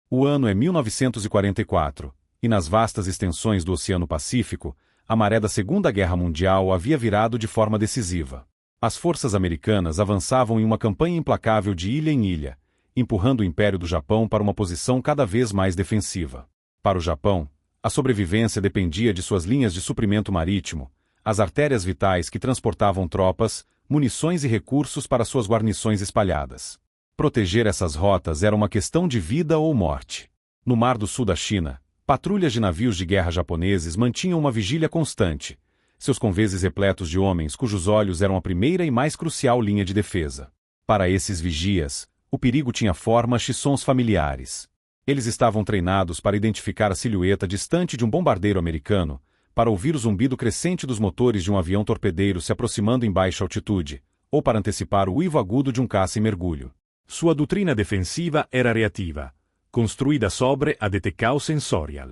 O ano é 1944, e nas vastas extensões do Oceano Pacífico, a maré da Segunda Guerra Mundial havia virado de forma decisiva. As forças americanas avançavam em uma campanha implacável de ilha em ilha, empurrando o Império do Japão para uma posição cada vez mais defensiva. Para o Japão, a sobrevivência dependia de suas linhas de suprimento marítimo, as artérias vitais que transportavam tropas, munições e recursos para suas guarnições espalhadas. Proteger essas rotas era uma questão de vida ou morte. No Mar do Sul da China, patrulhas de navios de guerra japoneses mantinham uma vigília constante, seus conveses repletos de homens cujos olhos eram a primeira e mais crucial linha de defesa. Para esses vigias, o perigo tinha formas e sons familiares. Eles estavam treinados para identificar a silhueta distante de um bombardeiro americano, para ouvir o zumbido crescente dos motores de um avião torpedeiro se aproximando em baixa altitude, ou para antecipar o uivo agudo de um caça em mergulho. Sua doutrina defensiva era reativa, construída sobre a detecção sensorial.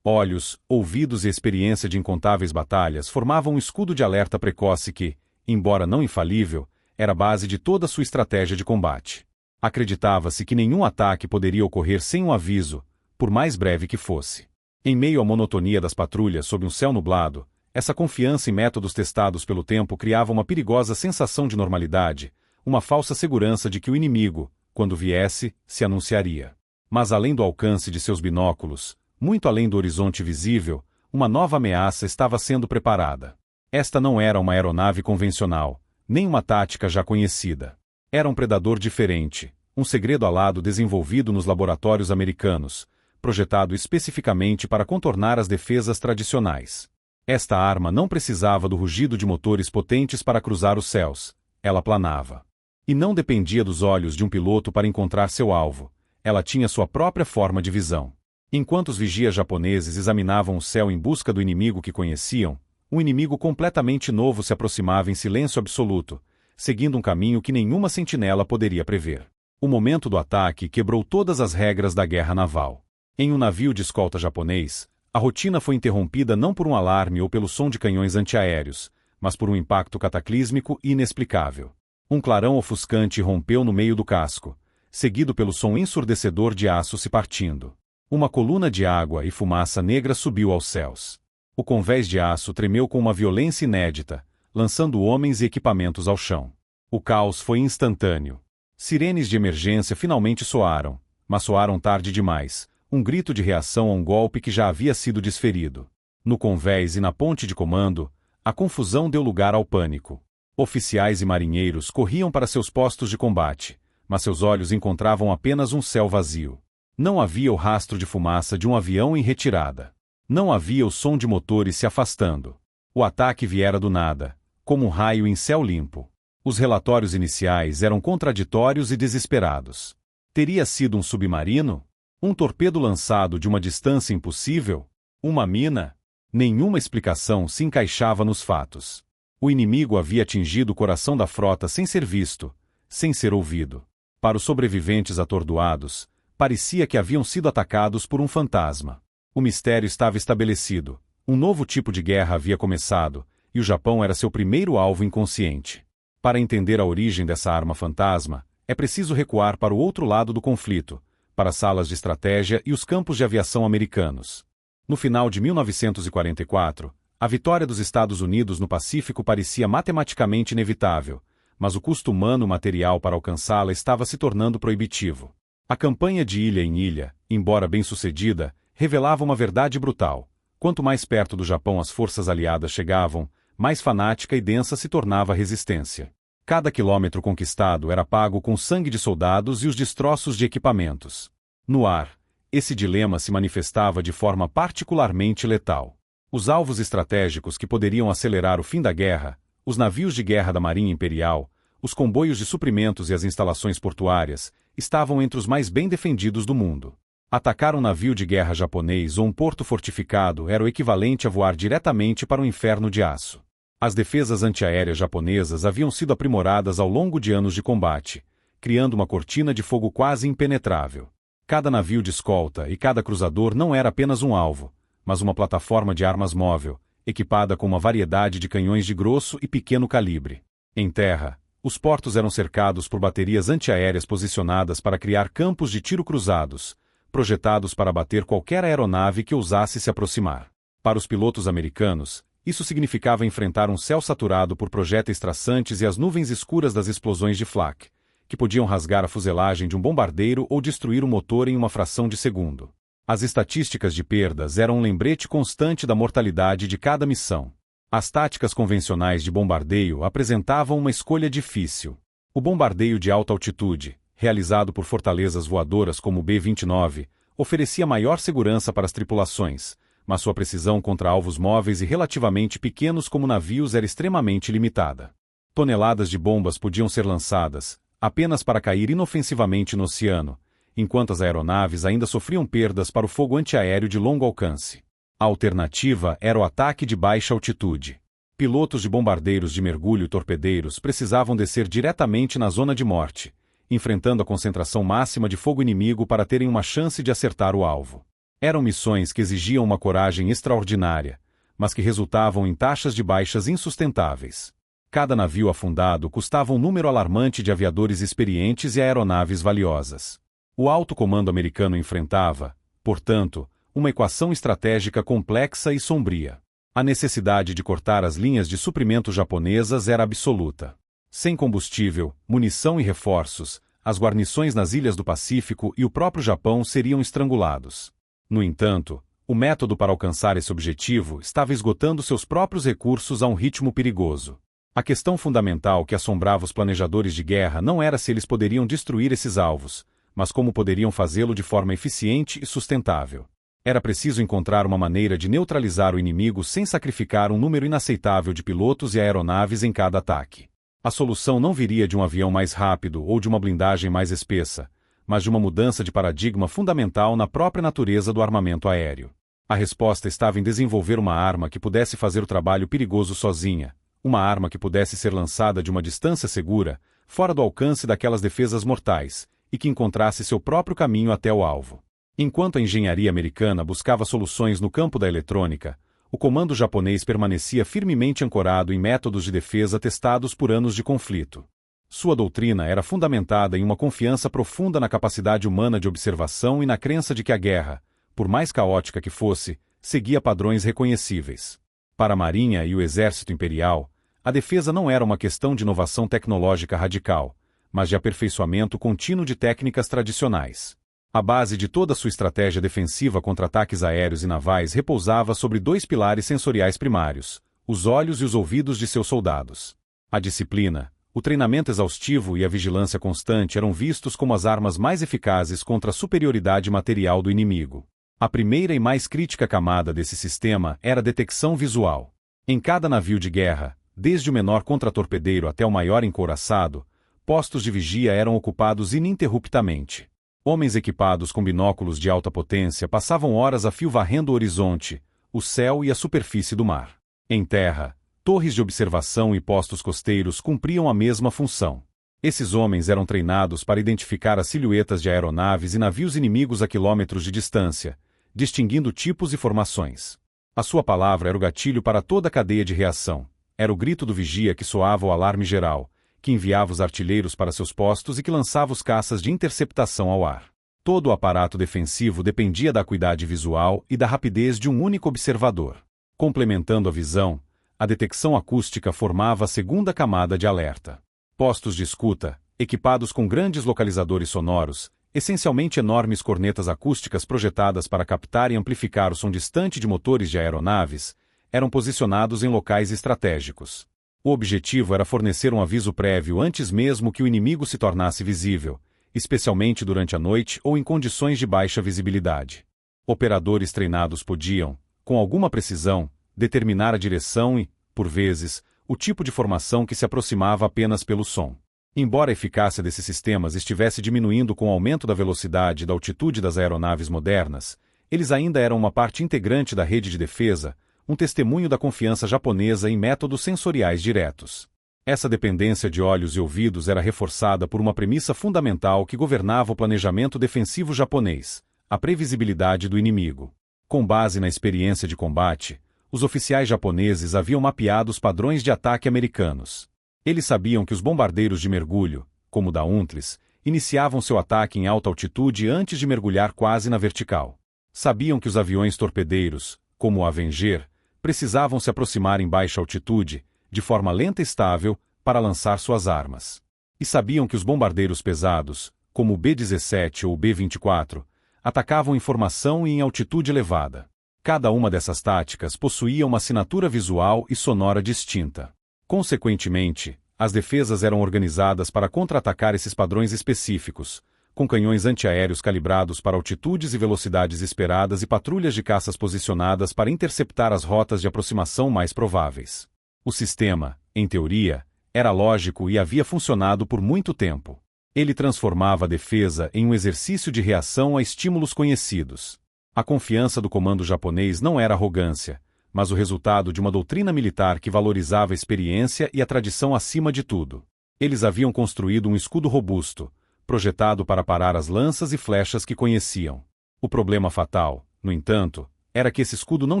Olhos, ouvidos e experiência de incontáveis batalhas formavam um escudo de alerta precoce que, embora não infalível, era a base de toda sua estratégia de combate. Acreditava-se que nenhum ataque poderia ocorrer sem um aviso, por mais breve que fosse. Em meio à monotonia das patrulhas sob um céu nublado, essa confiança em métodos testados pelo tempo criava uma perigosa sensação de normalidade, uma falsa segurança de que o inimigo, quando viesse, se anunciaria. Mas além do alcance de seus binóculos, muito além do horizonte visível, uma nova ameaça estava sendo preparada. Esta não era uma aeronave convencional, nem uma tática já conhecida. Era um predador diferente, um segredo alado desenvolvido nos laboratórios americanos, projetado especificamente para contornar as defesas tradicionais. Esta arma não precisava do rugido de motores potentes para cruzar os céus, ela planava. E não dependia dos olhos de um piloto para encontrar seu alvo, ela tinha sua própria forma de visão. Enquanto os vigias japoneses examinavam o céu em busca do inimigo que conheciam, um inimigo completamente novo se aproximava em silêncio absoluto, seguindo um caminho que nenhuma sentinela poderia prever. O momento do ataque quebrou todas as regras da guerra naval. Em um navio de escolta japonês, a rotina foi interrompida não por um alarme ou pelo som de canhões antiaéreos, mas por um impacto cataclísmico e inexplicável. Um clarão ofuscante rompeu no meio do casco, seguido pelo som ensurdecedor de aço se partindo. Uma coluna de água e fumaça negra subiu aos céus. O convés de aço tremeu com uma violência inédita, lançando homens e equipamentos ao chão. O caos foi instantâneo. Sirenes de emergência finalmente soaram, mas soaram tarde demais, um grito de reação a um golpe que já havia sido desferido. No convés e na ponte de comando, a confusão deu lugar ao pânico. Oficiais e marinheiros corriam para seus postos de combate, mas seus olhos encontravam apenas um céu vazio. Não havia o rastro de fumaça de um avião em retirada. Não havia o som de motores se afastando. O ataque viera do nada, como um raio em céu limpo. Os relatórios iniciais eram contraditórios e desesperados. Teria sido um submarino? Um torpedo lançado de uma distância impossível? Uma mina? Nenhuma explicação se encaixava nos fatos. O inimigo havia atingido o coração da frota sem ser visto, sem ser ouvido. Para os sobreviventes atordoados, parecia que haviam sido atacados por um fantasma. O mistério estava estabelecido, um novo tipo de guerra havia começado, e o Japão era seu primeiro alvo inconsciente. Para entender a origem dessa arma fantasma, é preciso recuar para o outro lado do conflito, para as salas de estratégia e os campos de aviação americanos. No final de 1944, a vitória dos Estados Unidos no Pacífico parecia matematicamente inevitável, mas o custo humano material para alcançá-la estava se tornando proibitivo. A campanha de ilha em ilha, embora bem-sucedida, revelava uma verdade brutal. Quanto mais perto do Japão as forças aliadas chegavam, mais fanática e densa se tornava a resistência. Cada quilômetro conquistado era pago com sangue de soldados e os destroços de equipamentos. No ar, esse dilema se manifestava de forma particularmente letal. Os alvos estratégicos que poderiam acelerar o fim da guerra, os navios de guerra da Marinha Imperial, os comboios de suprimentos e as instalações portuárias, estavam entre os mais bem defendidos do mundo. Atacar um navio de guerra japonês ou um porto fortificado era o equivalente a voar diretamente para um inferno de aço. As defesas antiaéreas japonesas haviam sido aprimoradas ao longo de anos de combate, criando uma cortina de fogo quase impenetrável. Cada navio de escolta e cada cruzador não era apenas um alvo, mas uma plataforma de armas móvel, equipada com uma variedade de canhões de grosso e pequeno calibre. Em terra, os portos eram cercados por baterias antiaéreas posicionadas para criar campos de tiro cruzados, projetados para abater qualquer aeronave que ousasse se aproximar. Para os pilotos americanos, isso significava enfrentar um céu saturado por projéteis traçantes e as nuvens escuras das explosões de flak, que podiam rasgar a fuselagem de um bombardeiro ou destruir o motor em uma fração de segundo. As estatísticas de perdas eram um lembrete constante da mortalidade de cada missão. As táticas convencionais de bombardeio apresentavam uma escolha difícil. O bombardeio de alta altitude, realizado por fortalezas voadoras como o B-29, oferecia maior segurança para as tripulações, mas sua precisão contra alvos móveis e relativamente pequenos como navios era extremamente limitada. Toneladas de bombas podiam ser lançadas, apenas para cair inofensivamente no oceano, enquanto as aeronaves ainda sofriam perdas para o fogo antiaéreo de longo alcance. A alternativa era o ataque de baixa altitude. Pilotos de bombardeiros de mergulho e torpedeiros precisavam descer diretamente na zona de morte, enfrentando a concentração máxima de fogo inimigo para terem uma chance de acertar o alvo. Eram missões que exigiam uma coragem extraordinária, mas que resultavam em taxas de baixas insustentáveis. Cada navio afundado custava um número alarmante de aviadores experientes e aeronaves valiosas. O alto comando americano enfrentava, portanto, uma equação estratégica complexa e sombria. A necessidade de cortar as linhas de suprimento japonesas era absoluta. Sem combustível, munição e reforços, as guarnições nas ilhas do Pacífico e o próprio Japão seriam estrangulados. No entanto, o método para alcançar esse objetivo estava esgotando seus próprios recursos a um ritmo perigoso. A questão fundamental que assombrava os planejadores de guerra não era se eles poderiam destruir esses alvos, mas como poderiam fazê-lo de forma eficiente e sustentável. Era preciso encontrar uma maneira de neutralizar o inimigo sem sacrificar um número inaceitável de pilotos e aeronaves em cada ataque. A solução não viria de um avião mais rápido ou de uma blindagem mais espessa, mas de uma mudança de paradigma fundamental na própria natureza do armamento aéreo. A resposta estava em desenvolver uma arma que pudesse fazer o trabalho perigoso sozinha, uma arma que pudesse ser lançada de uma distância segura, fora do alcance daquelas defesas mortais, e que encontrasse seu próprio caminho até o alvo. Enquanto a engenharia americana buscava soluções no campo da eletrônica, o comando japonês permanecia firmemente ancorado em métodos de defesa testados por anos de conflito. Sua doutrina era fundamentada em uma confiança profunda na capacidade humana de observação e na crença de que a guerra, por mais caótica que fosse, seguia padrões reconhecíveis. Para a Marinha e o Exército Imperial, a defesa não era uma questão de inovação tecnológica radical, mas de aperfeiçoamento contínuo de técnicas tradicionais. A base de toda sua estratégia defensiva contra ataques aéreos e navais repousava sobre dois pilares sensoriais primários: os olhos e os ouvidos de seus soldados. A disciplina, o treinamento exaustivo e a vigilância constante eram vistos como as armas mais eficazes contra a superioridade material do inimigo. A primeira e mais crítica camada desse sistema era a detecção visual. Em cada navio de guerra, desde o menor contratorpedeiro até o maior encouraçado, postos de vigia eram ocupados ininterruptamente. Homens equipados com binóculos de alta potência passavam horas a fio varrendo o horizonte, o céu e a superfície do mar. Em terra, torres de observação e postos costeiros cumpriam a mesma função. Esses homens eram treinados para identificar as silhuetas de aeronaves e navios inimigos a quilômetros de distância, distinguindo tipos e formações. A sua palavra era o gatilho para toda a cadeia de reação. Era o grito do vigia que soava o alarme geral, que enviava os artilheiros para seus postos e que lançava os caças de interceptação ao ar. Todo o aparato defensivo dependia da acuidade visual e da rapidez de um único observador. Complementando a visão, a detecção acústica formava a segunda camada de alerta. Postos de escuta, equipados com grandes localizadores sonoros, essencialmente enormes cornetas acústicas projetadas para captar e amplificar o som distante de motores de aeronaves, eram posicionados em locais estratégicos. O objetivo era fornecer um aviso prévio antes mesmo que o inimigo se tornasse visível, especialmente durante a noite ou em condições de baixa visibilidade. Operadores treinados podiam, com alguma precisão, determinar a direção e, por vezes, o tipo de formação que se aproximava apenas pelo som. Embora a eficácia desses sistemas estivesse diminuindo com o aumento da velocidade e da altitude das aeronaves modernas, eles ainda eram uma parte integrante da rede de defesa, um testemunho da confiança japonesa em métodos sensoriais diretos. Essa dependência de olhos e ouvidos era reforçada por uma premissa fundamental que governava o planejamento defensivo japonês: a previsibilidade do inimigo. Com base na experiência de combate, os oficiais japoneses haviam mapeado os padrões de ataque americanos. Eles sabiam que os bombardeiros de mergulho, como o da Untles, iniciavam seu ataque em alta altitude antes de mergulhar quase na vertical. Sabiam que os aviões torpedeiros, como o Avenger, precisavam se aproximar em baixa altitude, de forma lenta e estável, para lançar suas armas. E sabiam que os bombardeiros pesados, como o B-17 ou o B-24, atacavam em formação e em altitude elevada. Cada uma dessas táticas possuía uma assinatura visual e sonora distinta. Consequentemente, as defesas eram organizadas para contra-atacar esses padrões específicos, com canhões antiaéreos calibrados para altitudes e velocidades esperadas e patrulhas de caças posicionadas para interceptar as rotas de aproximação mais prováveis. O sistema, em teoria, era lógico e havia funcionado por muito tempo. Ele transformava a defesa em um exercício de reação a estímulos conhecidos. A confiança do comando japonês não era arrogância, mas o resultado de uma doutrina militar que valorizava a experiência e a tradição acima de tudo. Eles haviam construído um escudo robusto, projetado para parar as lanças e flechas que conheciam. O problema fatal, no entanto, era que esse escudo não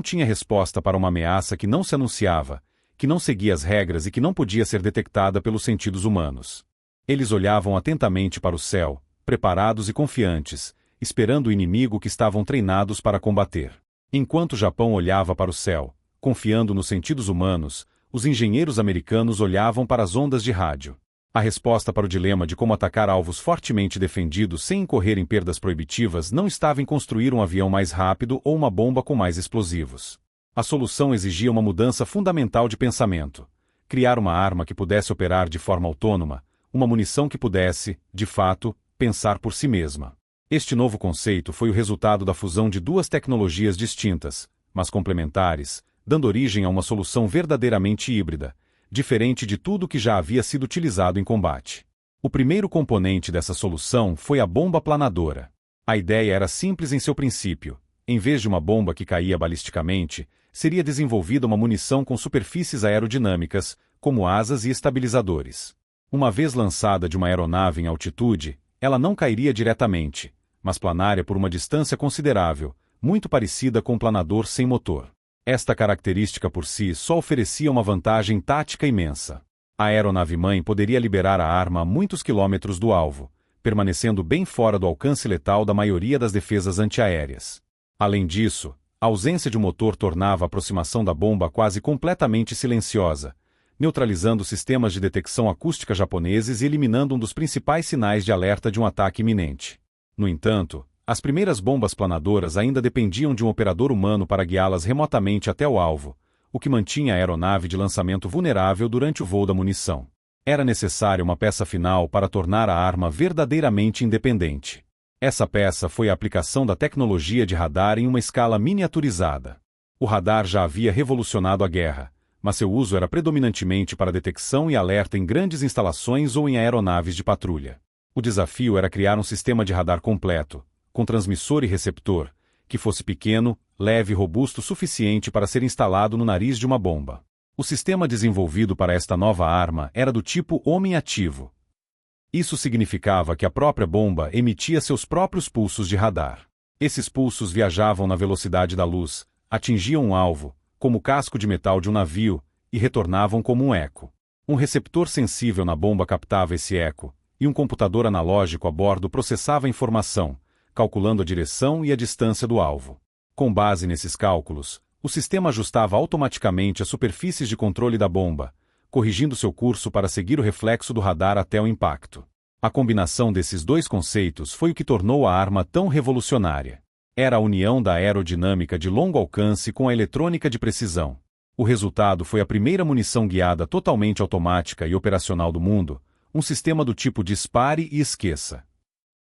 tinha resposta para uma ameaça que não se anunciava, que não seguia as regras e que não podia ser detectada pelos sentidos humanos. Eles olhavam atentamente para o céu, preparados e confiantes, esperando o inimigo que estavam treinados para combater. Enquanto o Japão olhava para o céu, confiando nos sentidos humanos, os engenheiros americanos olhavam para as ondas de rádio. A resposta para o dilema de como atacar alvos fortemente defendidos sem incorrer em perdas proibitivas não estava em construir um avião mais rápido ou uma bomba com mais explosivos. A solução exigia uma mudança fundamental de pensamento. Criar uma arma que pudesse operar de forma autônoma, uma munição que pudesse, de fato, pensar por si mesma. Este novo conceito foi o resultado da fusão de duas tecnologias distintas, mas complementares, dando origem a uma solução verdadeiramente híbrida, diferente de tudo que já havia sido utilizado em combate. O primeiro componente dessa solução foi a bomba planadora. A ideia era simples em seu princípio. Em vez de uma bomba que caía balisticamente, seria desenvolvida uma munição com superfícies aerodinâmicas, como asas e estabilizadores. Uma vez lançada de uma aeronave em altitude, ela não cairia diretamente, mas planária por uma distância considerável, muito parecida com um planador sem motor. Esta característica por si só oferecia uma vantagem tática imensa. A aeronave-mãe poderia liberar a arma a muitos quilômetros do alvo, permanecendo bem fora do alcance letal da maioria das defesas antiaéreas. Além disso, a ausência de um motor tornava a aproximação da bomba quase completamente silenciosa, neutralizando sistemas de detecção acústica japoneses e eliminando um dos principais sinais de alerta de um ataque iminente. No entanto, as primeiras bombas planadoras ainda dependiam de um operador humano para guiá-las remotamente até o alvo, o que mantinha a aeronave de lançamento vulnerável durante o voo da munição. Era necessária uma peça final para tornar a arma verdadeiramente independente. Essa peça foi a aplicação da tecnologia de radar em uma escala miniaturizada. O radar já havia revolucionado a guerra, mas seu uso era predominantemente para detecção e alerta em grandes instalações ou em aeronaves de patrulha. O desafio era criar um sistema de radar completo, com transmissor e receptor, que fosse pequeno, leve e robusto o suficiente para ser instalado no nariz de uma bomba. O sistema desenvolvido para esta nova arma era do tipo homem ativo. Isso significava que a própria bomba emitia seus próprios pulsos de radar. Esses pulsos viajavam na velocidade da luz, atingiam um alvo, como o casco de metal de um navio, e retornavam como um eco. Um receptor sensível na bomba captava esse eco, e um computador analógico a bordo processava a informação, calculando a direção e a distância do alvo. Com base nesses cálculos, o sistema ajustava automaticamente as superfícies de controle da bomba, corrigindo seu curso para seguir o reflexo do radar até o impacto. A combinação desses dois conceitos foi o que tornou a arma tão revolucionária. Era a união da aerodinâmica de longo alcance com a eletrônica de precisão. O resultado foi a primeira munição guiada totalmente automática e operacional do mundo, um sistema do tipo dispare e esqueça.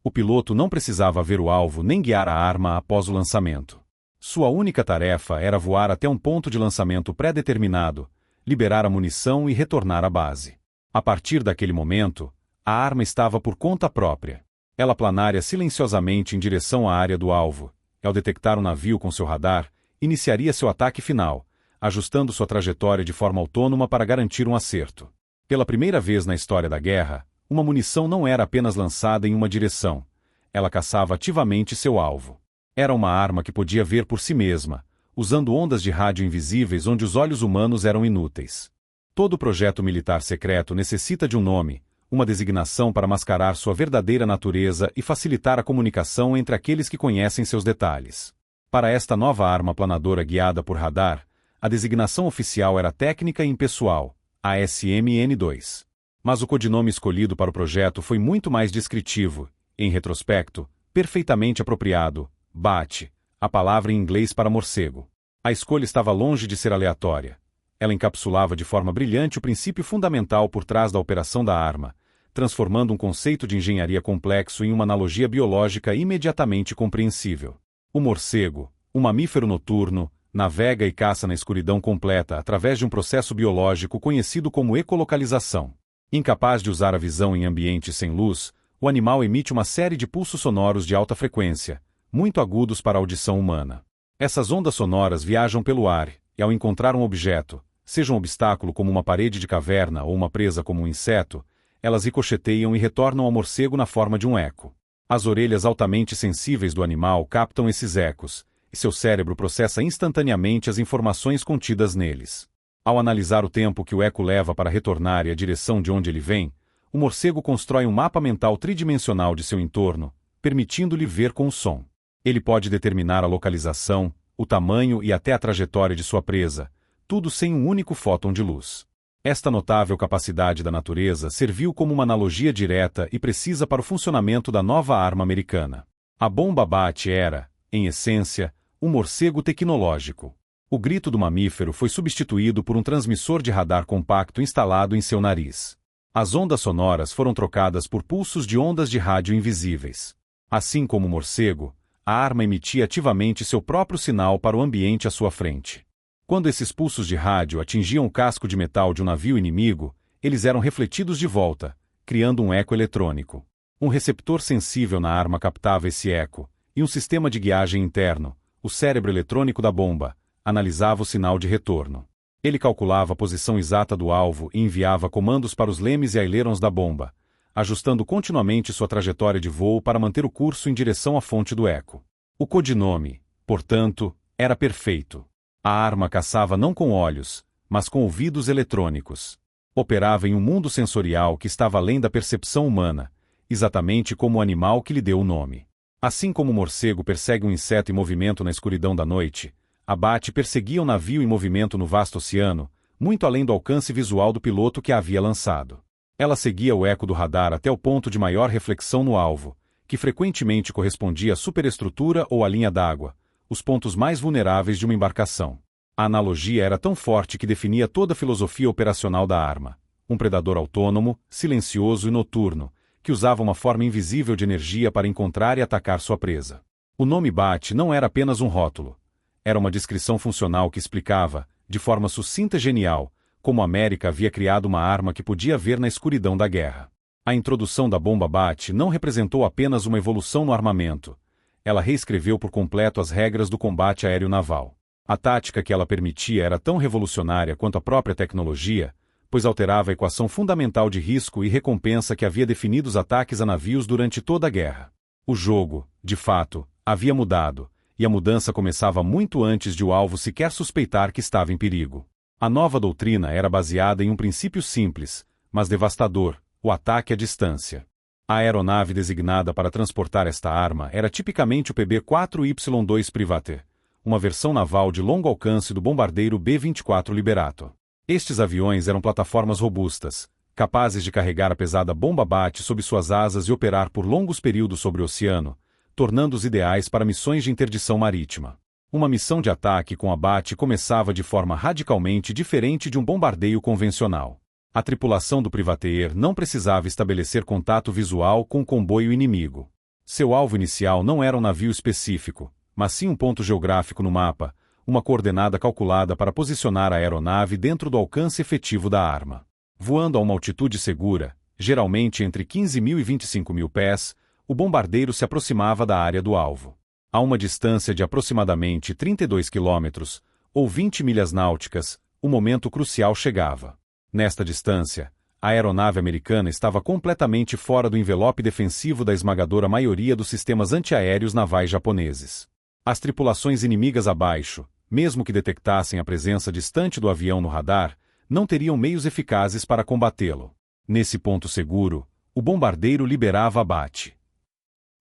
O piloto não precisava ver o alvo nem guiar a arma após o lançamento. Sua única tarefa era voar até um ponto de lançamento pré-determinado, liberar a munição e retornar à base. A partir daquele momento, a arma estava por conta própria. Ela planária silenciosamente em direção à área do alvo, e ao detectar um navio com seu radar, iniciaria seu ataque final, ajustando sua trajetória de forma autônoma para garantir um acerto. Pela primeira vez na história da guerra, uma munição não era apenas lançada em uma direção, ela caçava ativamente seu alvo. Era uma arma que podia ver por si mesma, usando ondas de rádio invisíveis onde os olhos humanos eram inúteis. Todo projeto militar secreto necessita de um nome, uma designação para mascarar sua verdadeira natureza e facilitar a comunicação entre aqueles que conhecem seus detalhes. Para esta nova arma planadora guiada por radar, a designação oficial era técnica e impessoal, ASMN-2. Mas o codinome escolhido para o projeto foi muito mais descritivo, em retrospecto, perfeitamente apropriado, BAT, a palavra em inglês para morcego. A escolha estava longe de ser aleatória. Ela encapsulava de forma brilhante o princípio fundamental por trás da operação da arma, transformando um conceito de engenharia complexo em uma analogia biológica imediatamente compreensível. O morcego, um mamífero noturno, navega e caça na escuridão completa através de um processo biológico conhecido como ecolocalização. Incapaz de usar a visão em ambientes sem luz, o animal emite uma série de pulsos sonoros de alta frequência, muito agudos para a audição humana. Essas ondas sonoras viajam pelo ar, e ao encontrar um objeto, seja um obstáculo como uma parede de caverna ou uma presa como um inseto, elas ricocheteiam e retornam ao morcego na forma de um eco. As orelhas altamente sensíveis do animal captam esses ecos, e seu cérebro processa instantaneamente as informações contidas neles. Ao analisar o tempo que o eco leva para retornar e a direção de onde ele vem, o morcego constrói um mapa mental tridimensional de seu entorno, permitindo-lhe ver com o som. Ele pode determinar a localização, o tamanho e até a trajetória de sua presa, tudo sem um único fóton de luz. Esta notável capacidade da natureza serviu como uma analogia direta e precisa para o funcionamento da nova arma americana. A bomba BAT era, em essência, um morcego tecnológico. O grito do mamífero foi substituído por um transmissor de radar compacto instalado em seu nariz. As ondas sonoras foram trocadas por pulsos de ondas de rádio invisíveis. Assim como o morcego, a arma emitia ativamente seu próprio sinal para o ambiente à sua frente. Quando esses pulsos de rádio atingiam o casco de metal de um navio inimigo, eles eram refletidos de volta, criando um eco eletrônico. Um receptor sensível na arma captava esse eco, e um sistema de guiagem interno, o cérebro eletrônico da bomba, analisava o sinal de retorno. Ele calculava a posição exata do alvo e enviava comandos para os lemes e ailêrons da bomba, ajustando continuamente sua trajetória de voo para manter o curso em direção à fonte do eco. O codinome, portanto, era perfeito. A arma caçava não com olhos, mas com ouvidos eletrônicos. Operava em um mundo sensorial que estava além da percepção humana, exatamente como o animal que lhe deu o nome. Assim como o morcego persegue um inseto em movimento na escuridão da noite, a BAT perseguia um navio em movimento no vasto oceano, muito além do alcance visual do piloto que a havia lançado. Ela seguia o eco do radar até o ponto de maior reflexão no alvo, que frequentemente correspondia à superestrutura ou à linha d'água, os pontos mais vulneráveis de uma embarcação. A analogia era tão forte que definia toda a filosofia operacional da arma. Um predador autônomo, silencioso e noturno, que usava uma forma invisível de energia para encontrar e atacar sua presa. O nome BAT não era apenas um rótulo. Era uma descrição funcional que explicava, de forma sucinta e genial, como a América havia criado uma arma que podia ver na escuridão da guerra. A introdução da bomba BAT não representou apenas uma evolução no armamento. Ela reescreveu por completo as regras do combate aéreo naval. A tática que ela permitia era tão revolucionária quanto a própria tecnologia, pois alterava a equação fundamental de risco e recompensa que havia definido os ataques a navios durante toda a guerra. O jogo, de fato, havia mudado, e a mudança começava muito antes de o alvo sequer suspeitar que estava em perigo. A nova doutrina era baseada em um princípio simples, mas devastador: o ataque à distância. A aeronave designada para transportar esta arma era tipicamente o PB-4Y-2 Privateer, uma versão naval de longo alcance do bombardeiro B-24 Liberato. Estes aviões eram plataformas robustas, capazes de carregar a pesada bomba BAT sob suas asas e operar por longos períodos sobre o oceano, tornando-os ideais para missões de interdição marítima. Uma missão de ataque com a BAT começava de forma radicalmente diferente de um bombardeio convencional. A tripulação do Privateer não precisava estabelecer contato visual com o comboio inimigo. Seu alvo inicial não era um navio específico, mas sim um ponto geográfico no mapa, uma coordenada calculada para posicionar a aeronave dentro do alcance efetivo da arma. Voando a uma altitude segura, geralmente entre 15.000 e 25.000 pés, o bombardeiro se aproximava da área do alvo. A uma distância de aproximadamente 32 quilômetros, ou 20 milhas náuticas, o momento crucial chegava. Nesta distância, a aeronave americana estava completamente fora do envelope defensivo da esmagadora maioria dos sistemas antiaéreos navais japoneses. As tripulações inimigas abaixo, mesmo que detectassem a presença distante do avião no radar, não teriam meios eficazes para combatê-lo. Nesse ponto seguro, o bombardeiro liberava abate.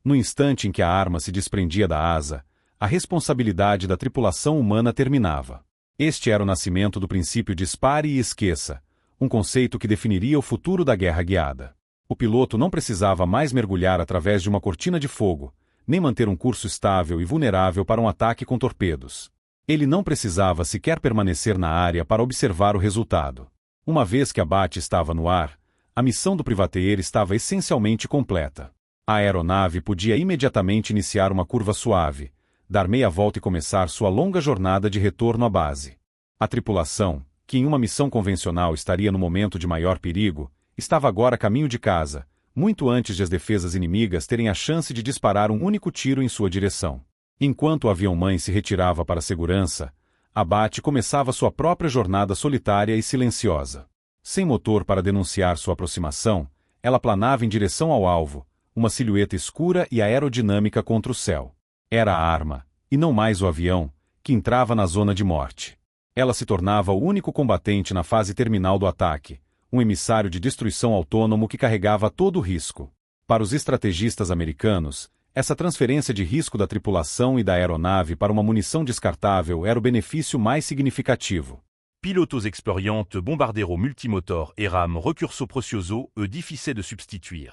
No instante em que a arma se desprendia da asa, a responsabilidade da tripulação humana terminava. Este era o nascimento do princípio dispare e esqueça, um conceito que definiria o futuro da guerra guiada. O piloto não precisava mais mergulhar através de uma cortina de fogo, nem manter um curso estável e vulnerável para um ataque com torpedos. Ele não precisava sequer permanecer na área para observar o resultado. Uma vez que abate estava no ar, a missão do privateer estava essencialmente completa. A aeronave podia imediatamente iniciar uma curva suave, dar meia volta e começar sua longa jornada de retorno à base. A tripulação, que em uma missão convencional estaria no momento de maior perigo, estava agora a caminho de casa, muito antes de as defesas inimigas terem a chance de disparar um único tiro em sua direção. Enquanto o avião-mãe se retirava para a segurança, Abate começava sua própria jornada solitária e silenciosa. Sem motor para denunciar sua aproximação, ela planava em direção ao alvo, uma silhueta escura e aerodinâmica contra o céu. Era a arma, e não mais o avião, que entrava na zona de morte. Ela se tornava o único combatente na fase terminal do ataque, um emissário de destruição autônomo que carregava todo o risco. Para os estrategistas americanos, essa transferência de risco da tripulação e da aeronave para uma munição descartável era o benefício mais significativo. Pilotos expérientes, bombarderos multimotor et rames recursos preciosos e difficiles de substituir.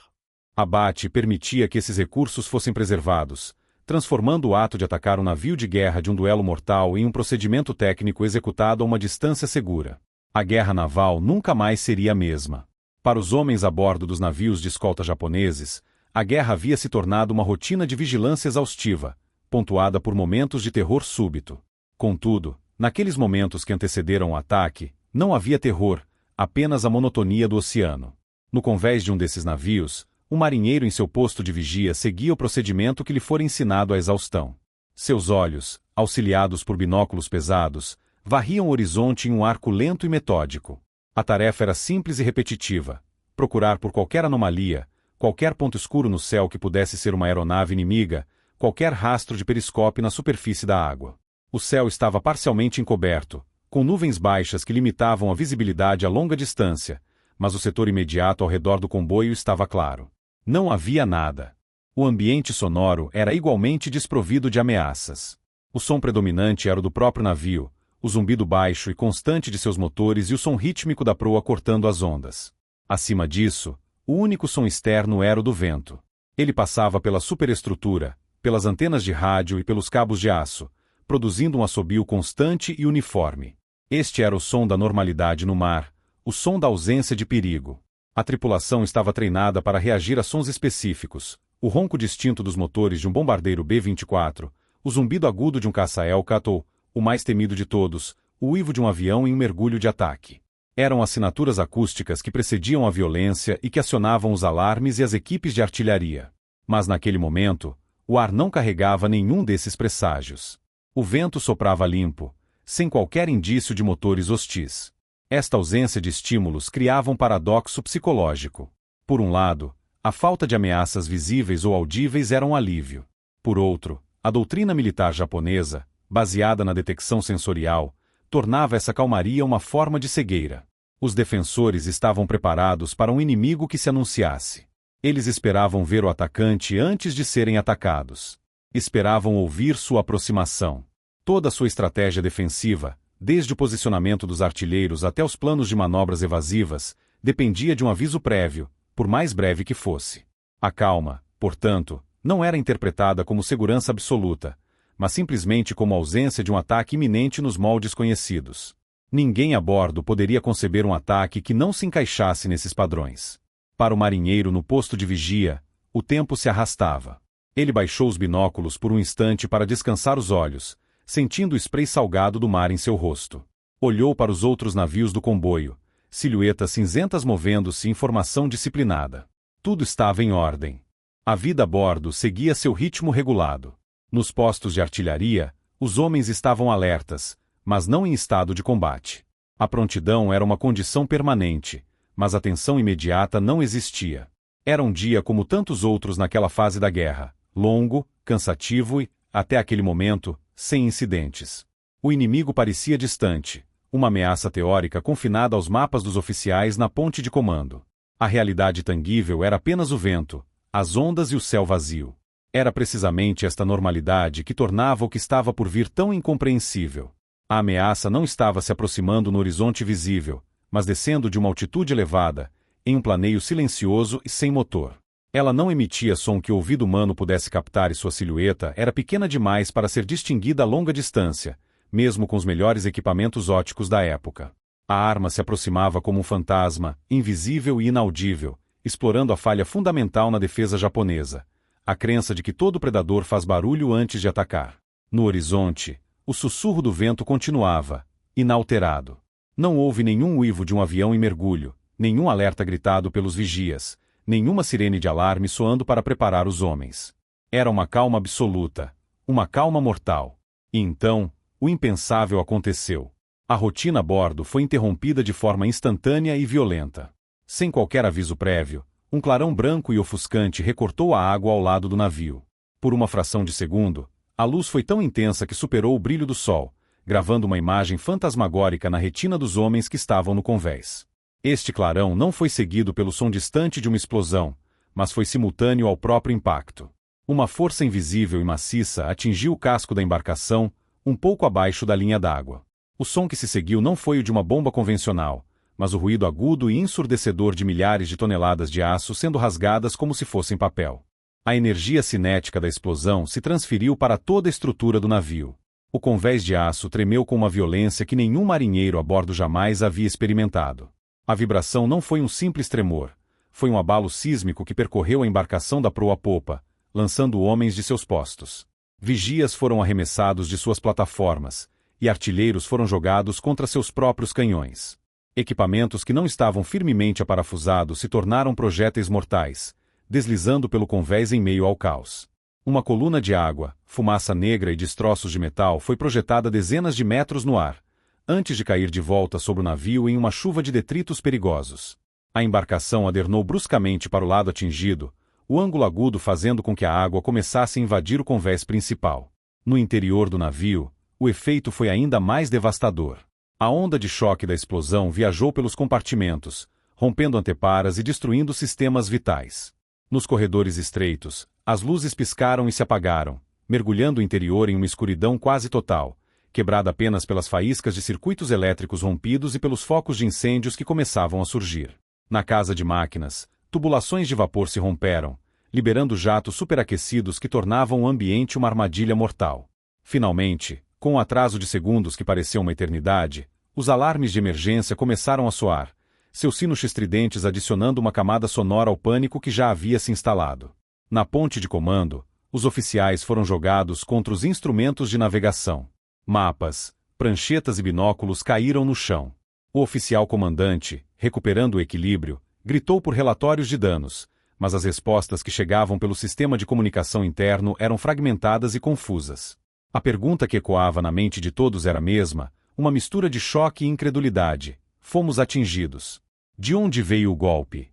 Abate permitia que esses recursos fossem preservados, transformando o ato de atacar um navio de guerra de um duelo mortal em um procedimento técnico executado a uma distância segura. A guerra naval nunca mais seria a mesma. Para os homens a bordo dos navios de escolta japoneses, a guerra havia se tornado uma rotina de vigilância exaustiva, pontuada por momentos de terror súbito. Contudo, naqueles momentos que antecederam o ataque, não havia terror, apenas a monotonia do oceano. No convés de um desses navios, um marinheiro em seu posto de vigia seguia o procedimento que lhe fora ensinado à exaustão. Seus olhos, auxiliados por binóculos pesados, varriam o horizonte em um arco lento e metódico. A tarefa era simples e repetitiva: procurar por qualquer anomalia, qualquer ponto escuro no céu que pudesse ser uma aeronave inimiga, qualquer rastro de periscópio na superfície da água. O céu estava parcialmente encoberto, com nuvens baixas que limitavam a visibilidade a longa distância, mas o setor imediato ao redor do comboio estava claro. Não havia nada. O ambiente sonoro era igualmente desprovido de ameaças. O som predominante era o do próprio navio, o zumbido baixo e constante de seus motores e o som rítmico da proa cortando as ondas. Acima disso, o único som externo era o do vento. Ele passava pela superestrutura, pelas antenas de rádio e pelos cabos de aço, produzindo um assobio constante e uniforme. Este era o som da normalidade no mar, o som da ausência de perigo. A tripulação estava treinada para reagir a sons específicos: o ronco distinto dos motores de um bombardeiro B-24, o zumbido agudo de um caça-Hellcat ou, o mais temido de todos, o uivo de um avião em um mergulho de ataque. Eram assinaturas acústicas que precediam a violência e que acionavam os alarmes e as equipes de artilharia. Mas naquele momento, o ar não carregava nenhum desses presságios. O vento soprava limpo, sem qualquer indício de motores hostis. Esta ausência de estímulos criava um paradoxo psicológico. Por um lado, a falta de ameaças visíveis ou audíveis era um alívio. Por outro, a doutrina militar japonesa, baseada na detecção sensorial, tornava essa calmaria uma forma de cegueira. Os defensores estavam preparados para um inimigo que se anunciasse. Eles esperavam ver o atacante antes de serem atacados. Esperavam ouvir sua aproximação. Toda sua estratégia defensiva, desde o posicionamento dos artilheiros até os planos de manobras evasivas, dependia de um aviso prévio, por mais breve que fosse. A calma, portanto, não era interpretada como segurança absoluta, mas simplesmente como ausência de um ataque iminente nos moldes conhecidos. Ninguém a bordo poderia conceber um ataque que não se encaixasse nesses padrões. Para o marinheiro no posto de vigia, o tempo se arrastava. Ele baixou os binóculos por um instante para descansar os olhos, sentindo o spray salgado do mar em seu rosto. Olhou para os outros navios do comboio, silhuetas cinzentas movendo-se em formação disciplinada. Tudo estava em ordem. A vida a bordo seguia seu ritmo regulado. Nos postos de artilharia, os homens estavam alertas, mas não em estado de combate. A prontidão era uma condição permanente, mas a tensão imediata não existia. Era um dia como tantos outros naquela fase da guerra, longo, cansativo e, até aquele momento, sem incidentes. O inimigo parecia distante, uma ameaça teórica confinada aos mapas dos oficiais na ponte de comando. A realidade tangível era apenas o vento, as ondas e o céu vazio. Era precisamente esta normalidade que tornava o que estava por vir tão incompreensível. A ameaça não estava se aproximando no horizonte visível, mas descendo de uma altitude elevada, em um planeio silencioso e sem motor. Ela não emitia som que o ouvido humano pudesse captar e sua silhueta era pequena demais para ser distinguida a longa distância, mesmo com os melhores equipamentos ópticos da época. A arma se aproximava como um fantasma, invisível e inaudível, explorando a falha fundamental na defesa japonesa, a crença de que todo predador faz barulho antes de atacar. No horizonte, o sussurro do vento continuava, inalterado. Não houve nenhum uivo de um avião em mergulho, nenhum alerta gritado pelos vigias, nenhuma sirene de alarme soando para preparar os homens. Era uma calma absoluta, uma calma mortal. E então, o impensável aconteceu. A rotina a bordo foi interrompida de forma instantânea e violenta. Sem qualquer aviso prévio, um clarão branco e ofuscante recortou a água ao lado do navio. Por uma fração de segundo, a luz foi tão intensa que superou o brilho do sol, gravando uma imagem fantasmagórica na retina dos homens que estavam no convés. Este clarão não foi seguido pelo som distante de uma explosão, mas foi simultâneo ao próprio impacto. Uma força invisível e maciça atingiu o casco da embarcação, um pouco abaixo da linha d'água. O som que se seguiu não foi o de uma bomba convencional, mas o ruído agudo e ensurdecedor de milhares de toneladas de aço sendo rasgadas como se fossem papel. A energia cinética da explosão se transferiu para toda a estrutura do navio. O convés de aço tremeu com uma violência que nenhum marinheiro a bordo jamais havia experimentado. A vibração não foi um simples tremor, foi um abalo sísmico que percorreu a embarcação da proa à popa, lançando homens de seus postos. Vigias foram arremessados de suas plataformas, e artilheiros foram jogados contra seus próprios canhões. Equipamentos que não estavam firmemente aparafusados se tornaram projéteis mortais, deslizando pelo convés em meio ao caos. Uma coluna de água, fumaça negra e destroços de metal foi projetada dezenas de metros no ar, antes de cair de volta sobre o navio em uma chuva de detritos perigosos. A embarcação adernou bruscamente para o lado atingido, o ângulo agudo fazendo com que a água começasse a invadir o convés principal. No interior do navio, o efeito foi ainda mais devastador. A onda de choque da explosão viajou pelos compartimentos, rompendo anteparas e destruindo sistemas vitais. Nos corredores estreitos, as luzes piscaram e se apagaram, mergulhando o interior em uma escuridão quase total, quebrada apenas pelas faíscas de circuitos elétricos rompidos e pelos focos de incêndios que começavam a surgir. Na casa de máquinas, tubulações de vapor se romperam, liberando jatos superaquecidos que tornavam o ambiente uma armadilha mortal. Finalmente, com um atraso de segundos que pareceu uma eternidade, os alarmes de emergência começaram a soar, seus sinos estridentes adicionando uma camada sonora ao pânico que já havia se instalado. Na ponte de comando, os oficiais foram jogados contra os instrumentos de navegação. Mapas, pranchetas e binóculos caíram no chão. O oficial comandante, recuperando o equilíbrio, gritou por relatórios de danos, mas as respostas que chegavam pelo sistema de comunicação interno eram fragmentadas e confusas. A pergunta que ecoava na mente de todos era a mesma, uma mistura de choque e incredulidade. Fomos atingidos. De onde veio o golpe?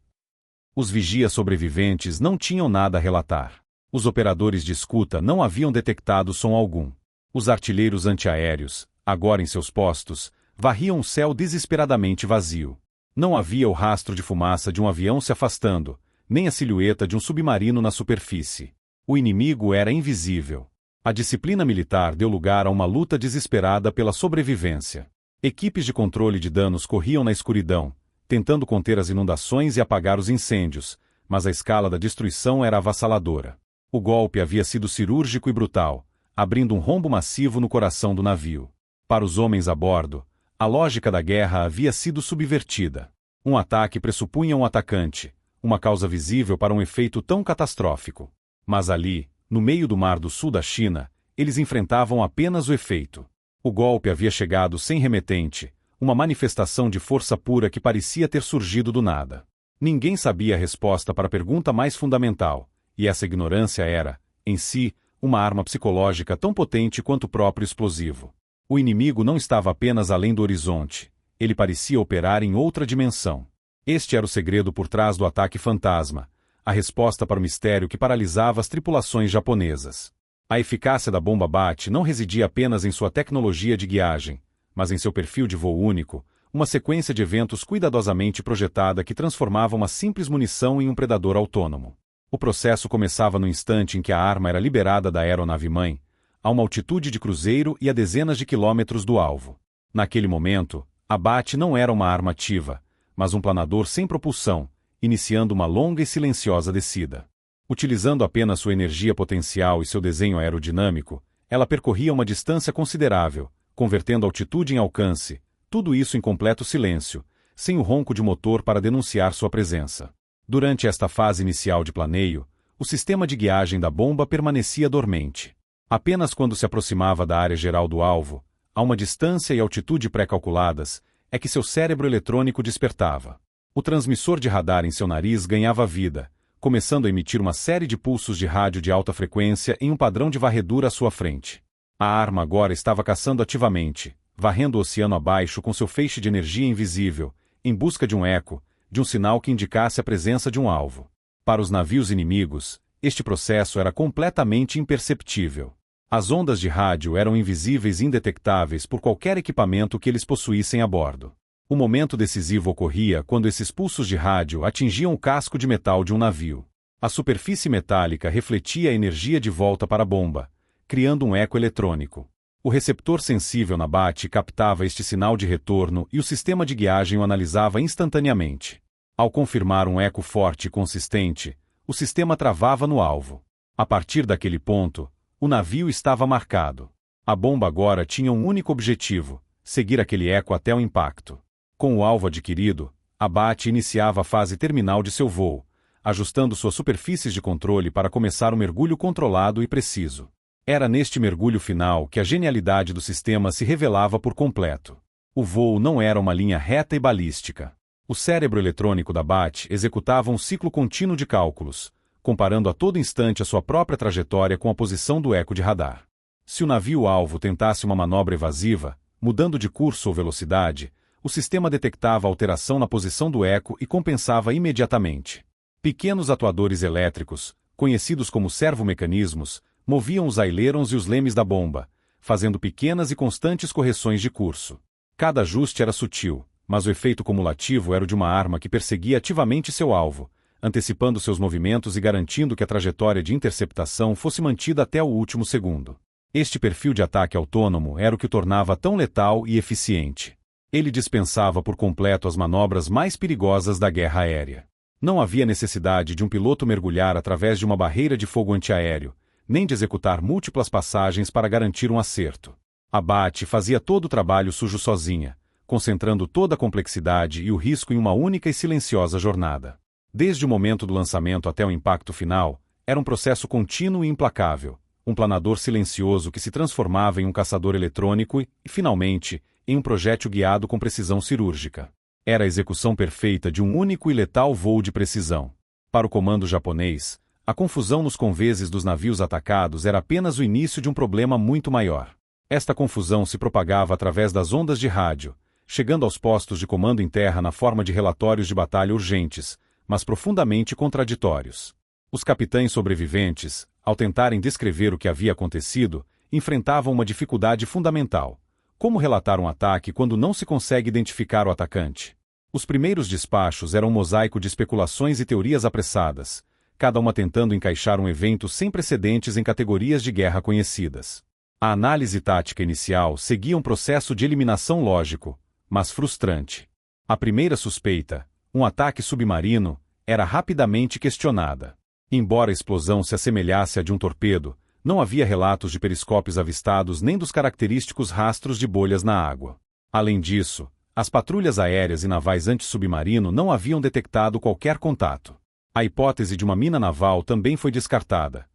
Os vigias sobreviventes não tinham nada a relatar. Os operadores de escuta não haviam detectado som algum. Os artilheiros antiaéreos, agora em seus postos, varriam o céu desesperadamente vazio. Não havia o rastro de fumaça de um avião se afastando, nem a silhueta de um submarino na superfície. O inimigo era invisível. A disciplina militar deu lugar a uma luta desesperada pela sobrevivência. Equipes de controle de danos corriam na escuridão, tentando conter as inundações e apagar os incêndios, mas a escala da destruição era avassaladora. O golpe havia sido cirúrgico e brutal, abrindo um rombo massivo no coração do navio. Para os homens a bordo, a lógica da guerra havia sido subvertida. Um ataque pressupunha um atacante, uma causa visível para um efeito tão catastrófico. Mas ali, no meio do mar do sul da China, eles enfrentavam apenas o efeito. O golpe havia chegado sem remetente, uma manifestação de força pura que parecia ter surgido do nada. Ninguém sabia a resposta para a pergunta mais fundamental, e essa ignorância era, em si, uma arma psicológica tão potente quanto o próprio explosivo. O inimigo não estava apenas além do horizonte, ele parecia operar em outra dimensão. Este era o segredo por trás do ataque fantasma, a resposta para o mistério que paralisava as tripulações japonesas. A eficácia da bomba Bat não residia apenas em sua tecnologia de guiagem, mas em seu perfil de voo único, Uma sequência de eventos cuidadosamente projetada que transformava uma simples munição em um predador autônomo. O processo começava no instante em que a arma era liberada da aeronave-mãe, a uma altitude de cruzeiro e a dezenas de quilômetros do alvo. Naquele momento, a BAT não era uma arma ativa, mas um planador sem propulsão, iniciando uma longa e silenciosa descida. Utilizando apenas sua energia potencial e seu desenho aerodinâmico, ela percorria uma distância considerável, convertendo altitude em alcance, tudo isso em completo silêncio, sem o ronco de motor para denunciar sua presença. Durante esta fase inicial de planeio, o sistema de guiagem da bomba permanecia dormente. Apenas quando se aproximava da área geral do alvo, a uma distância e altitude pré-calculadas, é que seu cérebro eletrônico despertava. O transmissor de radar em seu nariz ganhava vida, começando a emitir uma série de pulsos de rádio de alta frequência em um padrão de varredura à sua frente. A arma agora estava caçando ativamente, varrendo o oceano abaixo com seu feixe de energia invisível, em busca de um eco, de um sinal que indicasse a presença de um alvo. Para os navios inimigos, este processo era completamente imperceptível. As ondas de rádio eram invisíveis e indetectáveis por qualquer equipamento que eles possuíssem a bordo. O momento decisivo ocorria quando esses pulsos de rádio atingiam o casco de metal de um navio. A superfície metálica refletia a energia de volta para a bomba, criando um eco eletrônico. O receptor sensível na BAT captava este sinal de retorno e o sistema de guiagem o analisava instantaneamente. Ao confirmar um eco forte e consistente, o sistema travava no alvo. A partir daquele ponto, o navio estava marcado. A bomba agora tinha um único objetivo: seguir aquele eco até o impacto. Com o alvo adquirido, a BAT iniciava a fase terminal de seu voo, ajustando suas superfícies de controle para começar o mergulho controlado e preciso. Era neste mergulho final que a genialidade do sistema se revelava por completo. O voo não era uma linha reta e balística. O cérebro eletrônico da BAT executava um ciclo contínuo de cálculos, comparando a todo instante a sua própria trajetória com a posição do eco de radar. Se o navio-alvo tentasse uma manobra evasiva, mudando de curso ou velocidade, o sistema detectava alteração na posição do eco e compensava imediatamente. Pequenos atuadores elétricos, conhecidos como servomecanismos, moviam os ailêrons e os lemes da bomba, fazendo pequenas e constantes correções de curso. Cada ajuste era sutil, mas o efeito cumulativo era o de uma arma que perseguia ativamente seu alvo, antecipando seus movimentos e garantindo que a trajetória de interceptação fosse mantida até o último segundo. Este perfil de ataque autônomo era o que o tornava tão letal e eficiente. Ele dispensava por completo as manobras mais perigosas da guerra aérea. Não havia necessidade de um piloto mergulhar através de uma barreira de fogo antiaéreo, nem de executar múltiplas passagens para garantir um acerto. A BAT fazia todo o trabalho sujo sozinha, concentrando toda a complexidade e o risco em uma única e silenciosa jornada. Desde o momento do lançamento até o impacto final, era um processo contínuo e implacável, um planador silencioso que se transformava em um caçador eletrônico e, finalmente, em um projétil guiado com precisão cirúrgica. Era a execução perfeita de um único e letal voo de precisão. Para o comando japonês, a confusão nos conveses dos navios atacados era apenas o início de um problema muito maior. Esta confusão se propagava através das ondas de rádio, chegando aos postos de comando em terra na forma de relatórios de batalha urgentes, mas profundamente contraditórios. Os capitães sobreviventes, ao tentarem descrever o que havia acontecido, enfrentavam uma dificuldade fundamental: como relatar um ataque quando não se consegue identificar o atacante? Os primeiros despachos eram um mosaico de especulações e teorias apressadas, cada uma tentando encaixar um evento sem precedentes em categorias de guerra conhecidas. A análise tática inicial seguia um processo de eliminação lógico, mas frustrante. A primeira suspeita, um ataque submarino, era rapidamente questionada. Embora a explosão se assemelhasse à de um torpedo, não havia relatos de periscópios avistados nem dos característicos rastros de bolhas na água. Além disso, as patrulhas aéreas e navais anti-submarino não haviam detectado qualquer contato. A hipótese de uma mina naval também foi descartada.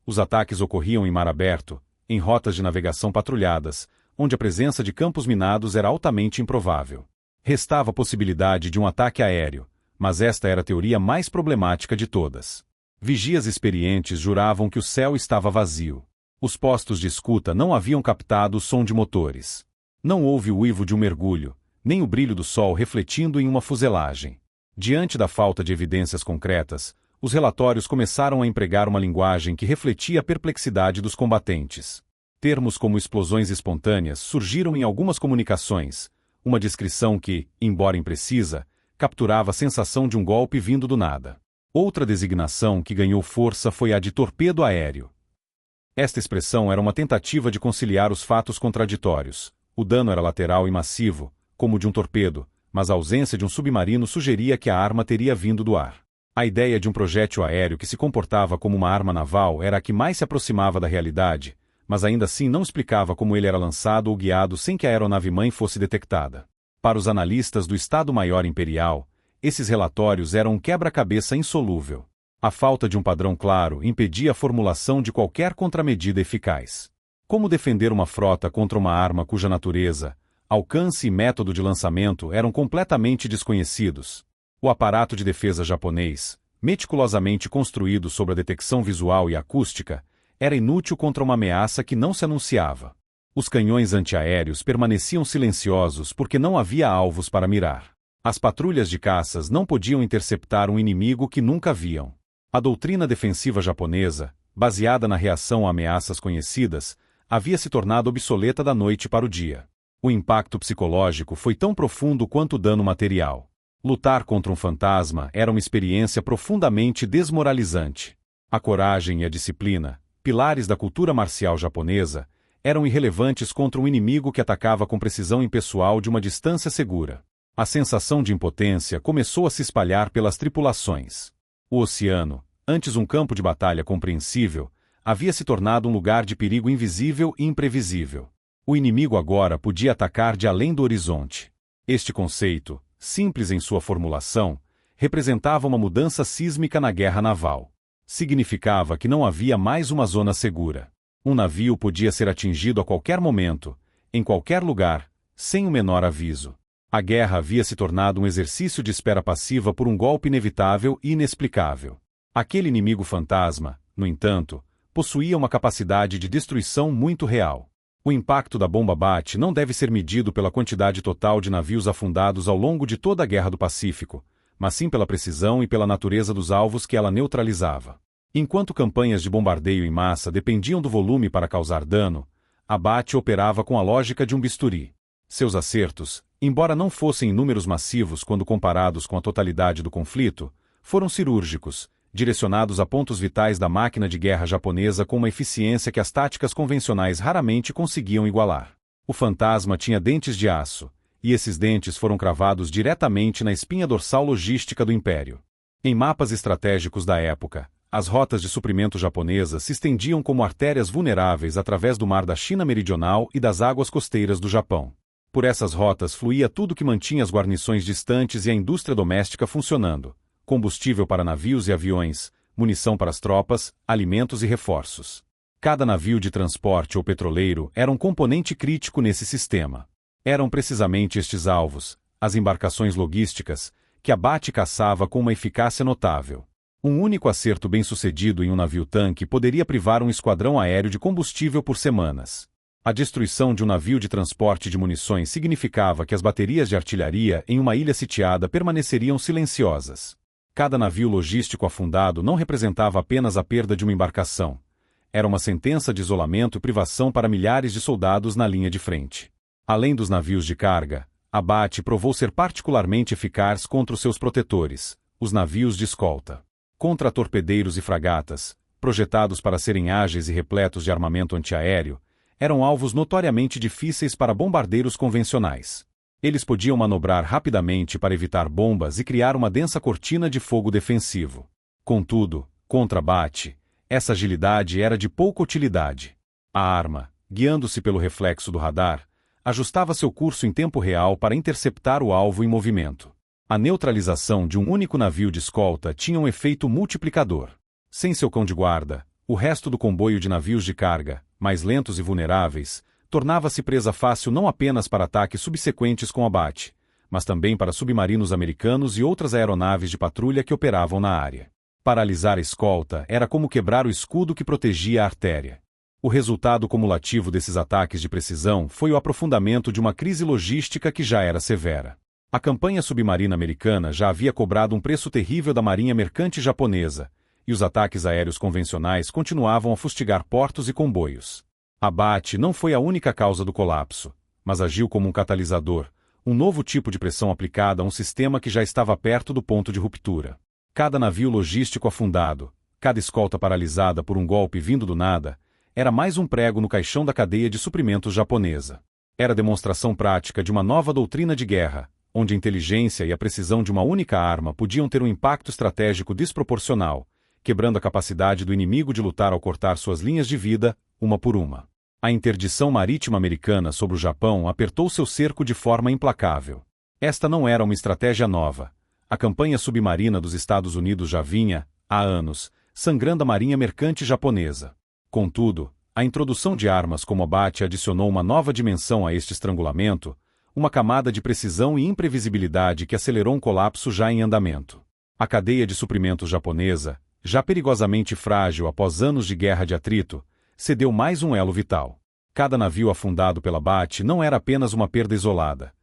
Os ataques ocorriam em mar aberto, em rotas de navegação patrulhadas, onde a presença de campos minados era altamente improvável. Restava a possibilidade de um ataque aéreo, mas esta era a teoria mais problemática de todas. Vigias experientes juravam que o céu estava vazio. Os postos de escuta não haviam captado o som de motores. Não houve o uivo de um mergulho, nem o brilho do sol refletindo em uma fuselagem. Diante da falta de evidências concretas, os relatórios começaram a empregar uma linguagem que refletia a perplexidade dos combatentes. Termos como explosões espontâneas surgiram em algumas comunicações, uma descrição que, embora imprecisa, capturava a sensação de um golpe vindo do nada. Outra designação que ganhou força foi a de torpedo aéreo. Esta expressão era uma tentativa de conciliar os fatos contraditórios. O dano era lateral e massivo, como o de um torpedo, mas a ausência de um submarino sugeria que a arma teria vindo do ar. A ideia de um projétil aéreo que se comportava como uma arma naval era a que mais se aproximava da realidade, mas ainda assim não explicava como ele era lançado ou guiado sem que a aeronave-mãe fosse detectada. Para os analistas do Estado-Maior Imperial, esses relatórios eram um quebra-cabeça insolúvel. A falta de um padrão claro impedia a formulação de qualquer contramedida eficaz. Como defender uma frota contra uma arma cuja natureza, alcance e método de lançamento eram completamente desconhecidos? O aparato de defesa japonês, meticulosamente construído sobre a detecção visual e acústica, era inútil contra uma ameaça que não se anunciava. Os canhões antiaéreos permaneciam silenciosos porque não havia alvos para mirar. As patrulhas de caças não podiam interceptar um inimigo que nunca viam. A doutrina defensiva japonesa, baseada na reação a ameaças conhecidas, havia se tornado obsoleta da noite para o dia. O impacto psicológico foi tão profundo quanto o dano material. Lutar contra um fantasma era uma experiência profundamente desmoralizante. A coragem e a disciplina, pilares da cultura marcial japonesa, eram irrelevantes contra um inimigo que atacava com precisão impessoal de uma distância segura. A sensação de impotência começou a se espalhar pelas tripulações. O oceano, antes um campo de batalha compreensível, havia se tornado um lugar de perigo invisível e imprevisível. O inimigo agora podia atacar de além do horizonte. Este conceito, simples em sua formulação, representava uma mudança sísmica na guerra naval. Significava que não havia mais uma zona segura. Um navio podia ser atingido a qualquer momento, em qualquer lugar, sem o menor aviso. A guerra havia se tornado um exercício de espera passiva por um golpe inevitável e inexplicável. Aquele inimigo fantasma, no entanto, possuía uma capacidade de destruição muito real. O impacto da bomba Bat não deve ser medido pela quantidade total de navios afundados ao longo de toda a Guerra do Pacífico, mas sim pela precisão e pela natureza dos alvos que ela neutralizava. Enquanto campanhas de bombardeio em massa dependiam do volume para causar dano, a Bat operava com a lógica de um bisturi. Seus acertos, embora não fossem em números massivos quando comparados com a totalidade do conflito, foram cirúrgicos, direcionados a pontos vitais da máquina de guerra japonesa com uma eficiência que as táticas convencionais raramente conseguiam igualar. O fantasma tinha dentes de aço, e esses dentes foram cravados diretamente na espinha dorsal logística do Império. Em mapas estratégicos da época, as rotas de suprimento japonesas se estendiam como artérias vulneráveis através do mar da China Meridional e das águas costeiras do Japão. Por essas rotas fluía tudo que mantinha as guarnições distantes e a indústria doméstica funcionando: combustível para navios e aviões, munição para as tropas, alimentos e reforços. Cada navio de transporte ou petroleiro era um componente crítico nesse sistema. Eram precisamente estes alvos, as embarcações logísticas, que a Bat caçava com uma eficácia notável. Um único acerto bem-sucedido em um navio-tanque poderia privar um esquadrão aéreo de combustível por semanas. A destruição de um navio de transporte de munições significava que as baterias de artilharia em uma ilha sitiada permaneceriam silenciosas. Cada navio logístico afundado não representava apenas a perda de uma embarcação. Era uma sentença de isolamento e privação para milhares de soldados na linha de frente. Além dos navios de carga, a Bat provou ser particularmente eficaz contra os seus protetores, os navios de escolta. Contra torpedeiros e fragatas, projetados para serem ágeis e repletos de armamento antiaéreo, eram alvos notoriamente difíceis para bombardeiros convencionais. Eles podiam manobrar rapidamente para evitar bombas e criar uma densa cortina de fogo defensivo. Contudo, contra a Bat, essa agilidade era de pouca utilidade. A arma, guiando-se pelo reflexo do radar, ajustava seu curso em tempo real para interceptar o alvo em movimento. A neutralização de um único navio de escolta tinha um efeito multiplicador. Sem seu cão de guarda, o resto do comboio de navios de carga, mais lentos e vulneráveis, tornava-se presa fácil não apenas para ataques subsequentes com a Bat, mas também para submarinos americanos e outras aeronaves de patrulha que operavam na área. Paralisar a escolta era como quebrar o escudo que protegia a artéria. O resultado cumulativo desses ataques de precisão foi o aprofundamento de uma crise logística que já era severa. A campanha submarina americana já havia cobrado um preço terrível da marinha mercante japonesa, e os ataques aéreos convencionais continuavam a fustigar portos e comboios. A Bat não foi a única causa do colapso, mas agiu como um catalisador, Um novo tipo de pressão aplicada a um sistema que já estava perto do ponto de ruptura. Cada navio logístico afundado, cada escolta paralisada por um golpe vindo do nada, era mais um prego no caixão da cadeia de suprimentos japonesa. Era demonstração prática de uma nova doutrina de guerra, onde a inteligência e a precisão de uma única arma podiam ter um impacto estratégico desproporcional, quebrando a capacidade do inimigo de lutar ao cortar suas linhas de vida, uma por uma. A interdição marítima americana sobre o Japão apertou seu cerco de forma implacável. Esta não era uma estratégia nova. A campanha submarina dos Estados Unidos já vinha, há anos, sangrando a marinha mercante japonesa. Contudo, a introdução de armas como a BAT adicionou uma nova dimensão a este estrangulamento, uma camada de precisão e imprevisibilidade que acelerou um colapso já em andamento. A cadeia de suprimentos japonesa, já perigosamente frágil após anos de guerra de atrito, cedeu mais um elo vital. Cada navio afundado pela BAT não era apenas uma perda isolada.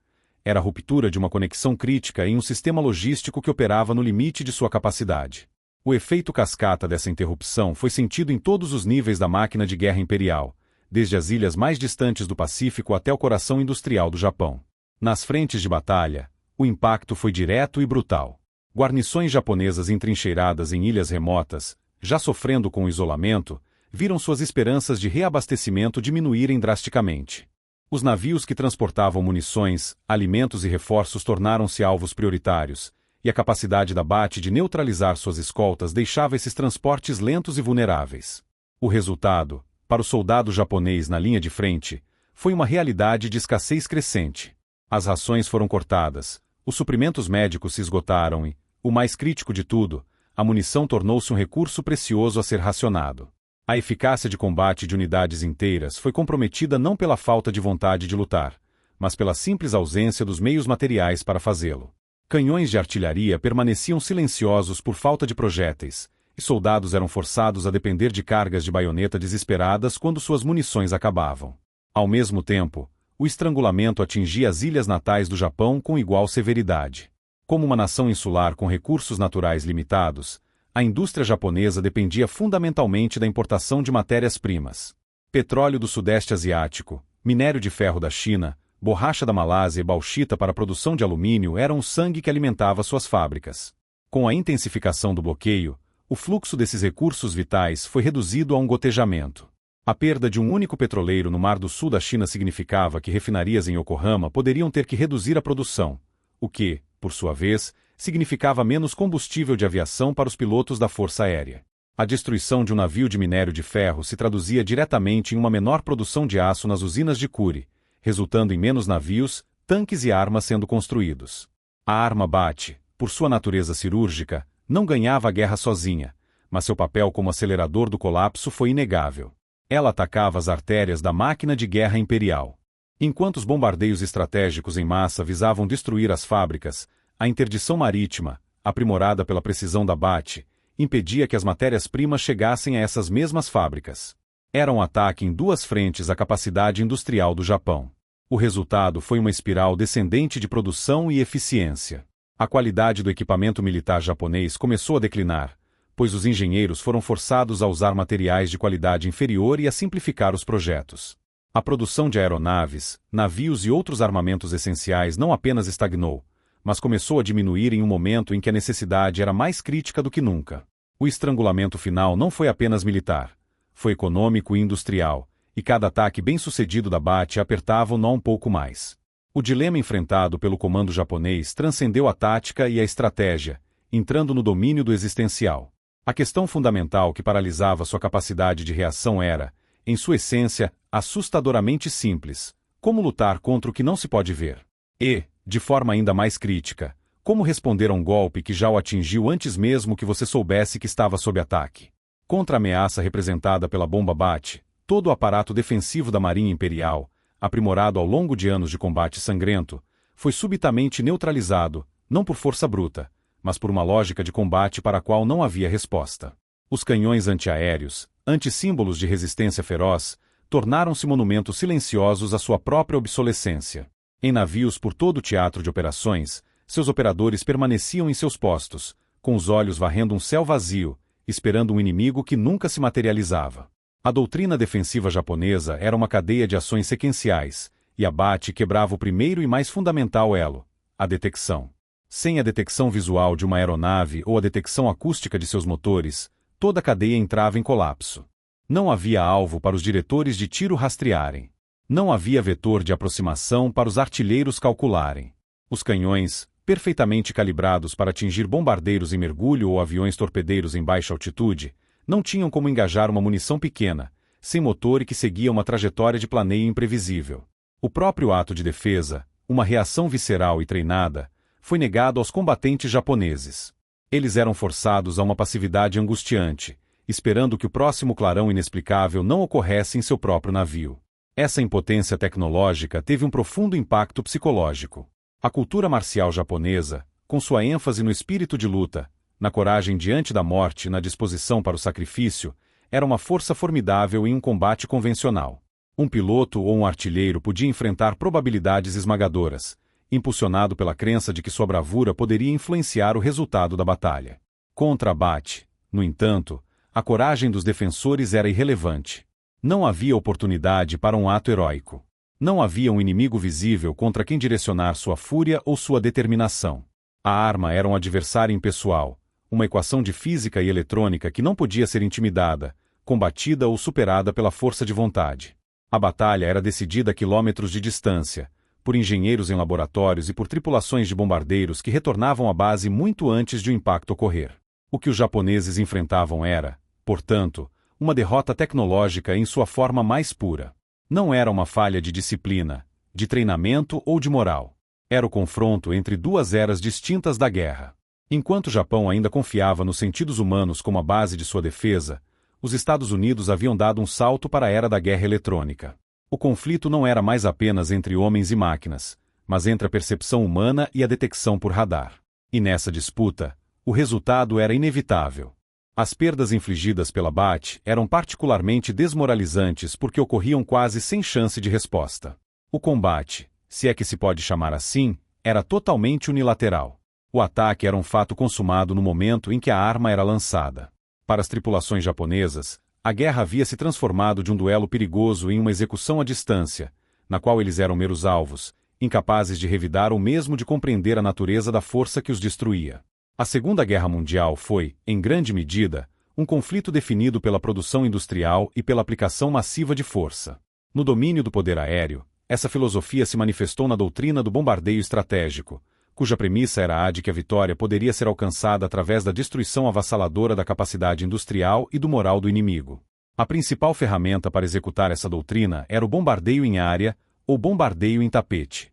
Era a ruptura de uma conexão crítica em um sistema logístico que operava no limite de sua capacidade. O efeito cascata dessa interrupção foi sentido em todos os níveis da máquina de guerra imperial, desde as ilhas mais distantes do Pacífico até o coração industrial do Japão. Nas frentes de batalha, o impacto foi direto e brutal. Guarnições japonesas entrincheiradas em ilhas remotas, já sofrendo com o isolamento, viram suas esperanças de reabastecimento diminuírem drasticamente. Os navios que transportavam munições, alimentos e reforços tornaram-se alvos prioritários, e a capacidade da BAT de neutralizar suas escoltas deixava esses transportes lentos e vulneráveis. O resultado, para o soldado japonês na linha de frente, foi uma realidade de escassez crescente. As rações foram cortadas, os suprimentos médicos se esgotaram e, o mais crítico de tudo, a munição tornou-se um recurso precioso a ser racionado. A eficácia de combate de unidades inteiras foi comprometida não pela falta de vontade de lutar, mas pela simples ausência dos meios materiais para fazê-lo. Canhões de artilharia permaneciam silenciosos por falta de projéteis, e soldados eram forçados a depender de cargas de baioneta desesperadas quando suas munições acabavam. Ao mesmo tempo, o estrangulamento atingia as ilhas natais do Japão com igual severidade. Como uma nação insular com recursos naturais limitados, a indústria japonesa dependia fundamentalmente da importação de matérias-primas. Petróleo do Sudeste Asiático, minério de ferro da China, borracha da Malásia e bauxita para a produção de alumínio eram o sangue que alimentava suas fábricas. Com a intensificação do bloqueio, o fluxo desses recursos vitais foi reduzido a um gotejamento. A perda de um único petroleiro no Mar do Sul da China significava que refinarias em Yokohama poderiam ter que reduzir a produção, o que, por sua vez, significava menos combustível de aviação para os pilotos da Força Aérea. A destruição de um navio de minério de ferro se traduzia diretamente em uma menor produção de aço nas usinas de Kure, resultando em menos navios, tanques e armas sendo construídos. A arma BAT, por sua natureza cirúrgica, não ganhava a guerra sozinha, mas seu papel como acelerador do colapso foi inegável. Ela atacava as artérias da máquina de guerra imperial. Enquanto os bombardeios estratégicos em massa visavam destruir as fábricas, a interdição marítima, aprimorada pela precisão da BAT, impedia que as matérias-primas chegassem a essas mesmas fábricas. Era um ataque em duas frentes à capacidade industrial do Japão. O resultado foi uma espiral descendente de produção e eficiência. A qualidade do equipamento militar japonês começou a declinar, pois os engenheiros foram forçados a usar materiais de qualidade inferior e a simplificar os projetos. A produção de aeronaves, navios e outros armamentos essenciais não apenas estagnou, mas começou a diminuir em um momento em que a necessidade era mais crítica do que nunca. O estrangulamento final não foi apenas militar, foi econômico e industrial, e cada ataque bem-sucedido da BAT apertava o nó um pouco mais. O dilema enfrentado pelo comando japonês transcendeu a tática e a estratégia, entrando no domínio do existencial. A questão fundamental que paralisava sua capacidade de reação era, em sua essência, assustadoramente simples: como lutar contra o que não se pode ver? E, de forma ainda mais crítica, como responder a um golpe que já o atingiu antes mesmo que você soubesse que estava sob ataque? Contra a ameaça representada pela bomba BAT, todo o aparato defensivo da Marinha Imperial, aprimorado ao longo de anos de combate sangrento, foi subitamente neutralizado, não por força bruta, mas por uma lógica de combate para a qual não havia resposta. Os canhões antiaéreos, antissímbolos de resistência feroz, tornaram-se monumentos silenciosos à sua própria obsolescência. Em navios por todo o teatro de operações, seus operadores permaneciam em seus postos, com os olhos varrendo um céu vazio, esperando um inimigo que nunca se materializava. A doutrina defensiva japonesa era uma cadeia de ações sequenciais, e a BAT quebrava o primeiro e mais fundamental elo, a detecção. Sem a detecção visual de uma aeronave ou a detecção acústica de seus motores, toda a cadeia entrava em colapso. Não havia alvo para os diretores de tiro rastrearem. Não havia vetor de aproximação para os artilheiros calcularem. Os canhões, perfeitamente calibrados para atingir bombardeiros em mergulho ou aviões torpedeiros em baixa altitude, não tinham como engajar uma munição pequena, sem motor e que seguia uma trajetória de planeio imprevisível. O próprio ato de defesa, uma reação visceral e treinada, foi negado aos combatentes japoneses. Eles eram forçados a uma passividade angustiante, esperando que o próximo clarão inexplicável não ocorresse em seu próprio navio. Essa impotência tecnológica teve um profundo impacto psicológico. A cultura marcial japonesa, com sua ênfase no espírito de luta, na coragem diante da morte e na disposição para o sacrifício, era uma força formidável em um combate convencional. Um piloto ou um artilheiro podia enfrentar probabilidades esmagadoras, impulsionado pela crença de que sua bravura poderia influenciar o resultado da batalha. Contra a BAT, no entanto, a coragem dos defensores era irrelevante. Não havia oportunidade para um ato heróico. Não havia um inimigo visível contra quem direcionar sua fúria ou sua determinação. A arma era um adversário impessoal, uma equação de física e eletrônica que não podia ser intimidada, combatida ou superada pela força de vontade. A batalha era decidida a quilômetros de distância, por engenheiros em laboratórios e por tripulações de bombardeiros que retornavam à base muito antes de o impacto ocorrer. O que os japoneses enfrentavam era, portanto, uma derrota tecnológica em sua forma mais pura. Não era uma falha de disciplina, de treinamento ou de moral. Era o confronto entre duas eras distintas da guerra. Enquanto o Japão ainda confiava nos sentidos humanos como a base de sua defesa, os Estados Unidos haviam dado um salto para a era da guerra eletrônica. O conflito não era mais apenas entre homens e máquinas, mas entre a percepção humana e a detecção por radar. E nessa disputa, o resultado era inevitável. As perdas infligidas pela BAT eram particularmente desmoralizantes porque ocorriam quase sem chance de resposta. O combate, se é que se pode chamar assim, era totalmente unilateral. O ataque era um fato consumado no momento em que a arma era lançada. Para as tripulações japonesas, a guerra havia se transformado de um duelo perigoso em uma execução à distância, na qual eles eram meros alvos, incapazes de revidar ou mesmo de compreender a natureza da força que os destruía. A Segunda Guerra Mundial foi, em grande medida, um conflito definido pela produção industrial e pela aplicação massiva de força. No domínio do poder aéreo, essa filosofia se manifestou na doutrina do bombardeio estratégico, cuja premissa era a de que a vitória poderia ser alcançada através da destruição avassaladora da capacidade industrial e do moral do inimigo. A principal ferramenta para executar essa doutrina era o bombardeio em área, ou bombardeio em tapete.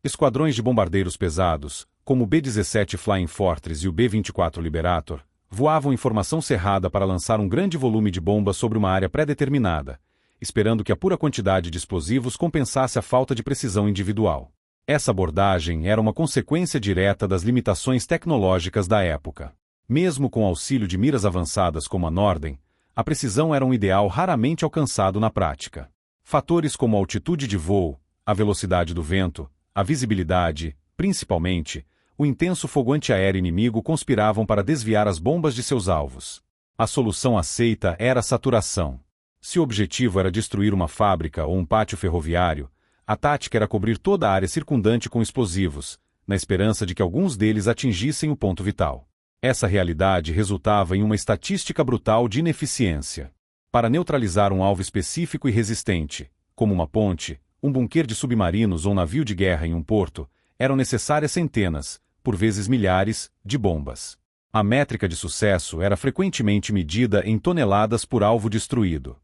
Esquadrões de bombardeiros pesados, como o B-17 Flying Fortress e o B-24 Liberator, voavam em formação cerrada para lançar um grande volume de bombas sobre uma área pré-determinada, esperando que a pura quantidade de explosivos compensasse a falta de precisão individual. Essa abordagem era uma consequência direta das limitações tecnológicas da época. Mesmo com auxílio de miras avançadas como a Norden, a precisão era um ideal raramente alcançado na prática. Fatores como a altitude de voo, a velocidade do vento, a visibilidade, principalmente, o intenso fogo antiaéreo inimigo conspiravam para desviar as bombas de seus alvos. A solução aceita era a saturação. Se o objetivo era destruir uma fábrica ou um pátio ferroviário, a tática era cobrir toda a área circundante com explosivos, na esperança de que alguns deles atingissem o ponto vital. Essa realidade resultava em uma estatística brutal de ineficiência. Para neutralizar um alvo específico e resistente, como uma ponte, um bunker de submarinos ou um navio de guerra em um porto, eram necessárias centenas, por vezes milhares, de bombas. A métrica de sucesso era frequentemente medida em toneladas por alvo destruído.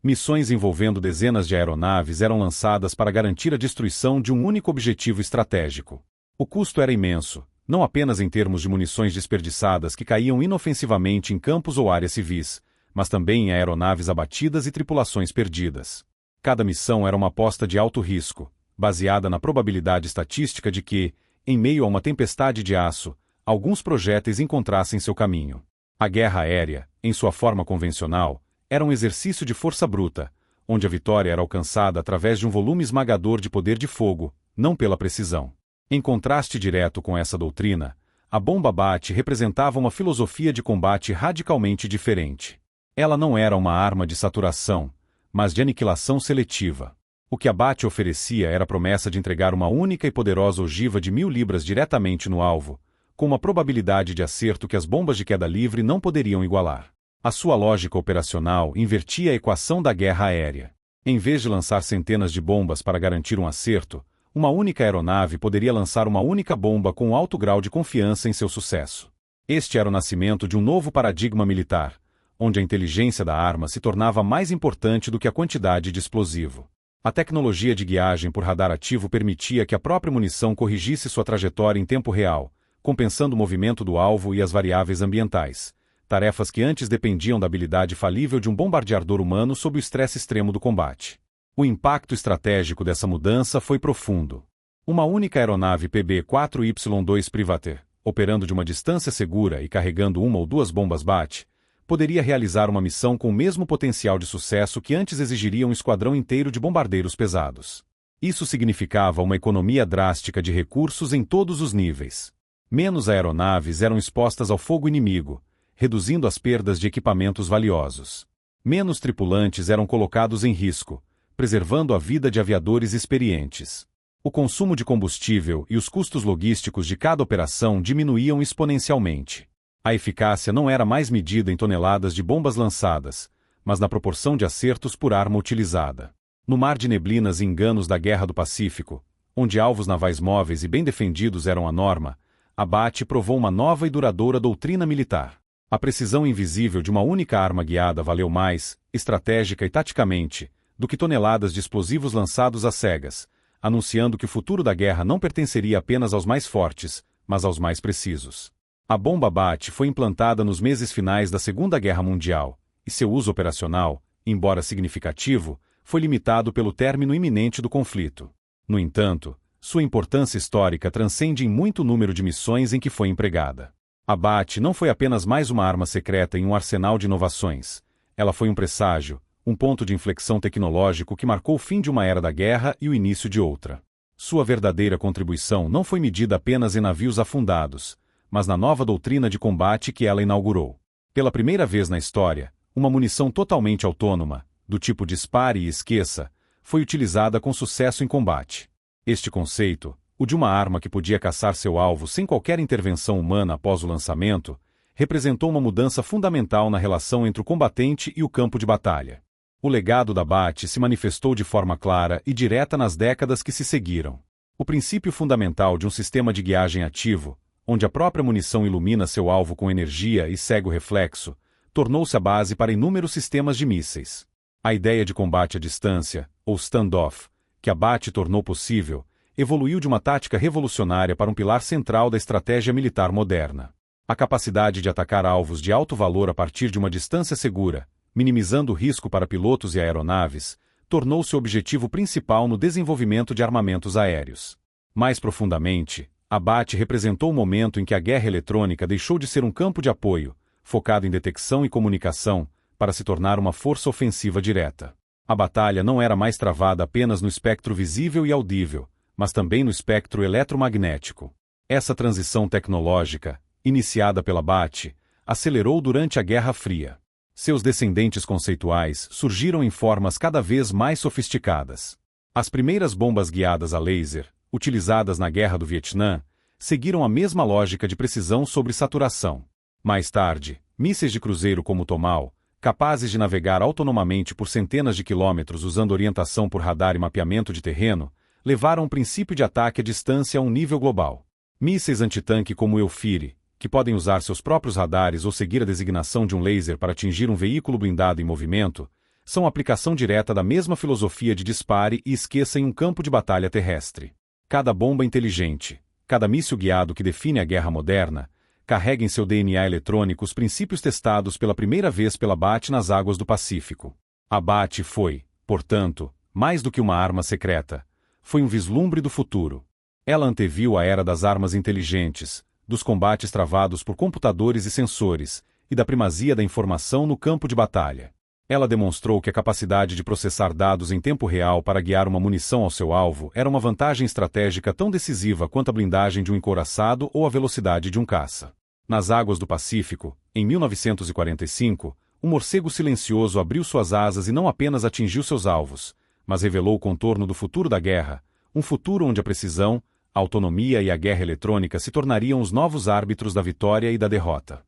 Missões envolvendo dezenas de aeronaves eram lançadas para garantir a destruição de um único objetivo estratégico. O custo era imenso, não apenas em termos de munições desperdiçadas que caíam inofensivamente em campos ou áreas civis, mas também em aeronaves abatidas e tripulações perdidas. Cada missão era uma aposta de alto risco, baseada na probabilidade estatística de que, em meio a uma tempestade de aço, alguns projéteis encontrassem seu caminho. A guerra aérea, em sua forma convencional, era um exercício de força bruta, onde a vitória era alcançada através de um volume esmagador de poder de fogo, não pela precisão. Em contraste direto com essa doutrina, a bomba BAT representava uma filosofia de combate radicalmente diferente. Ela não era uma arma de saturação, mas de aniquilação seletiva. O que Abate oferecia era a promessa de entregar uma única e poderosa ogiva de 1000 libras diretamente no alvo, com uma probabilidade de acerto que as bombas de queda livre não poderiam igualar. A sua lógica operacional invertia a equação da guerra aérea. Em vez de lançar centenas de bombas para garantir um acerto, uma única aeronave poderia lançar uma única bomba com alto grau de confiança em seu sucesso. Este era o nascimento de um novo paradigma militar, onde a inteligência da arma se tornava mais importante do que a quantidade de explosivo. A tecnologia de guiagem por radar ativo permitia que a própria munição corrigisse sua trajetória em tempo real, compensando o movimento do alvo e as variáveis ambientais, tarefas que antes dependiam da habilidade falível de um bombardeador humano sob o estresse extremo do combate. O impacto estratégico dessa mudança foi profundo. Uma única aeronave PB-4Y-2 Privateer, operando de uma distância segura e carregando uma ou duas bombas BAT, poderia realizar uma missão com o mesmo potencial de sucesso que antes exigiria um esquadrão inteiro de bombardeiros pesados. Isso significava uma economia drástica de recursos em todos os níveis. Menos aeronaves eram expostas ao fogo inimigo, reduzindo as perdas de equipamentos valiosos. Menos tripulantes eram colocados em risco, preservando a vida de aviadores experientes. O consumo de combustível e os custos logísticos de cada operação diminuíam exponencialmente. A eficácia não era mais medida em toneladas de bombas lançadas, mas na proporção de acertos por arma utilizada. No mar de neblinas e enganos da Guerra do Pacífico, onde alvos navais móveis e bem defendidos eram a norma, Abate provou uma nova e duradoura doutrina militar. A precisão invisível de uma única arma guiada valeu mais, estratégica e taticamente, do que toneladas de explosivos lançados às cegas, anunciando que o futuro da guerra não pertenceria apenas aos mais fortes, mas aos mais precisos. A bomba BAT foi implantada nos meses finais da Segunda Guerra Mundial, e seu uso operacional, embora significativo, foi limitado pelo término iminente do conflito. No entanto, sua importância histórica transcende em muito número de missões em que foi empregada. A BAT não foi apenas mais uma arma secreta em um arsenal de inovações. Ela foi um presságio, um ponto de inflexão tecnológico que marcou o fim de uma era da guerra e o início de outra. Sua verdadeira contribuição não foi medida apenas em navios afundados, mas na nova doutrina de combate que ela inaugurou. Pela primeira vez na história, uma munição totalmente autônoma, do tipo dispare e esqueça, foi utilizada com sucesso em combate. Este conceito, o de uma arma que podia caçar seu alvo sem qualquer intervenção humana após o lançamento, representou uma mudança fundamental na relação entre o combatente e o campo de batalha. O legado da BAT se manifestou de forma clara e direta nas décadas que se seguiram. O princípio fundamental de um sistema de guiagem ativo, onde a própria munição ilumina seu alvo com energia e segue o reflexo, tornou-se a base para inúmeros sistemas de mísseis. A ideia de combate à distância, ou standoff, que a BAT tornou possível, evoluiu de uma tática revolucionária para um pilar central da estratégia militar moderna. A capacidade de atacar alvos de alto valor a partir de uma distância segura, minimizando o risco para pilotos e aeronaves, tornou-se o objetivo principal no desenvolvimento de armamentos aéreos. Mais profundamente, a BAT representou o momento em que a guerra eletrônica deixou de ser um campo de apoio, focado em detecção e comunicação, para se tornar uma força ofensiva direta. A batalha não era mais travada apenas no espectro visível e audível, mas também no espectro eletromagnético. Essa transição tecnológica, iniciada pela BAT, acelerou durante a Guerra Fria. Seus descendentes conceituais surgiram em formas cada vez mais sofisticadas. As primeiras bombas guiadas a laser, utilizadas na Guerra do Vietnã, seguiram a mesma lógica de precisão sobre saturação. Mais tarde, mísseis de cruzeiro como o Tomahawk, capazes de navegar autonomamente por centenas de quilômetros usando orientação por radar e mapeamento de terreno, levaram o princípio de ataque à distância a um nível global. Mísseis antitanque como o Eufire, que podem usar seus próprios radares ou seguir a designação de um laser para atingir um veículo blindado em movimento, são aplicação direta da mesma filosofia de dispare e esqueça em um campo de batalha terrestre. Cada bomba inteligente, cada míssil guiado que define a guerra moderna, carrega em seu DNA eletrônico os princípios testados pela primeira vez pela BAT nas águas do Pacífico. A BAT foi, portanto, mais do que uma arma secreta. Foi um vislumbre do futuro. Ela anteviu a era das armas inteligentes, dos combates travados por computadores e sensores, e da primazia da informação no campo de batalha. Ela demonstrou que a capacidade de processar dados em tempo real para guiar uma munição ao seu alvo era uma vantagem estratégica tão decisiva quanto a blindagem de um encouraçado ou a velocidade de um caça. Nas águas do Pacífico, em 1945, um morcego silencioso abriu suas asas e não apenas atingiu seus alvos, mas revelou o contorno do futuro da guerra, um futuro onde a precisão, a autonomia e a guerra eletrônica se tornariam os novos árbitros da vitória e da derrota.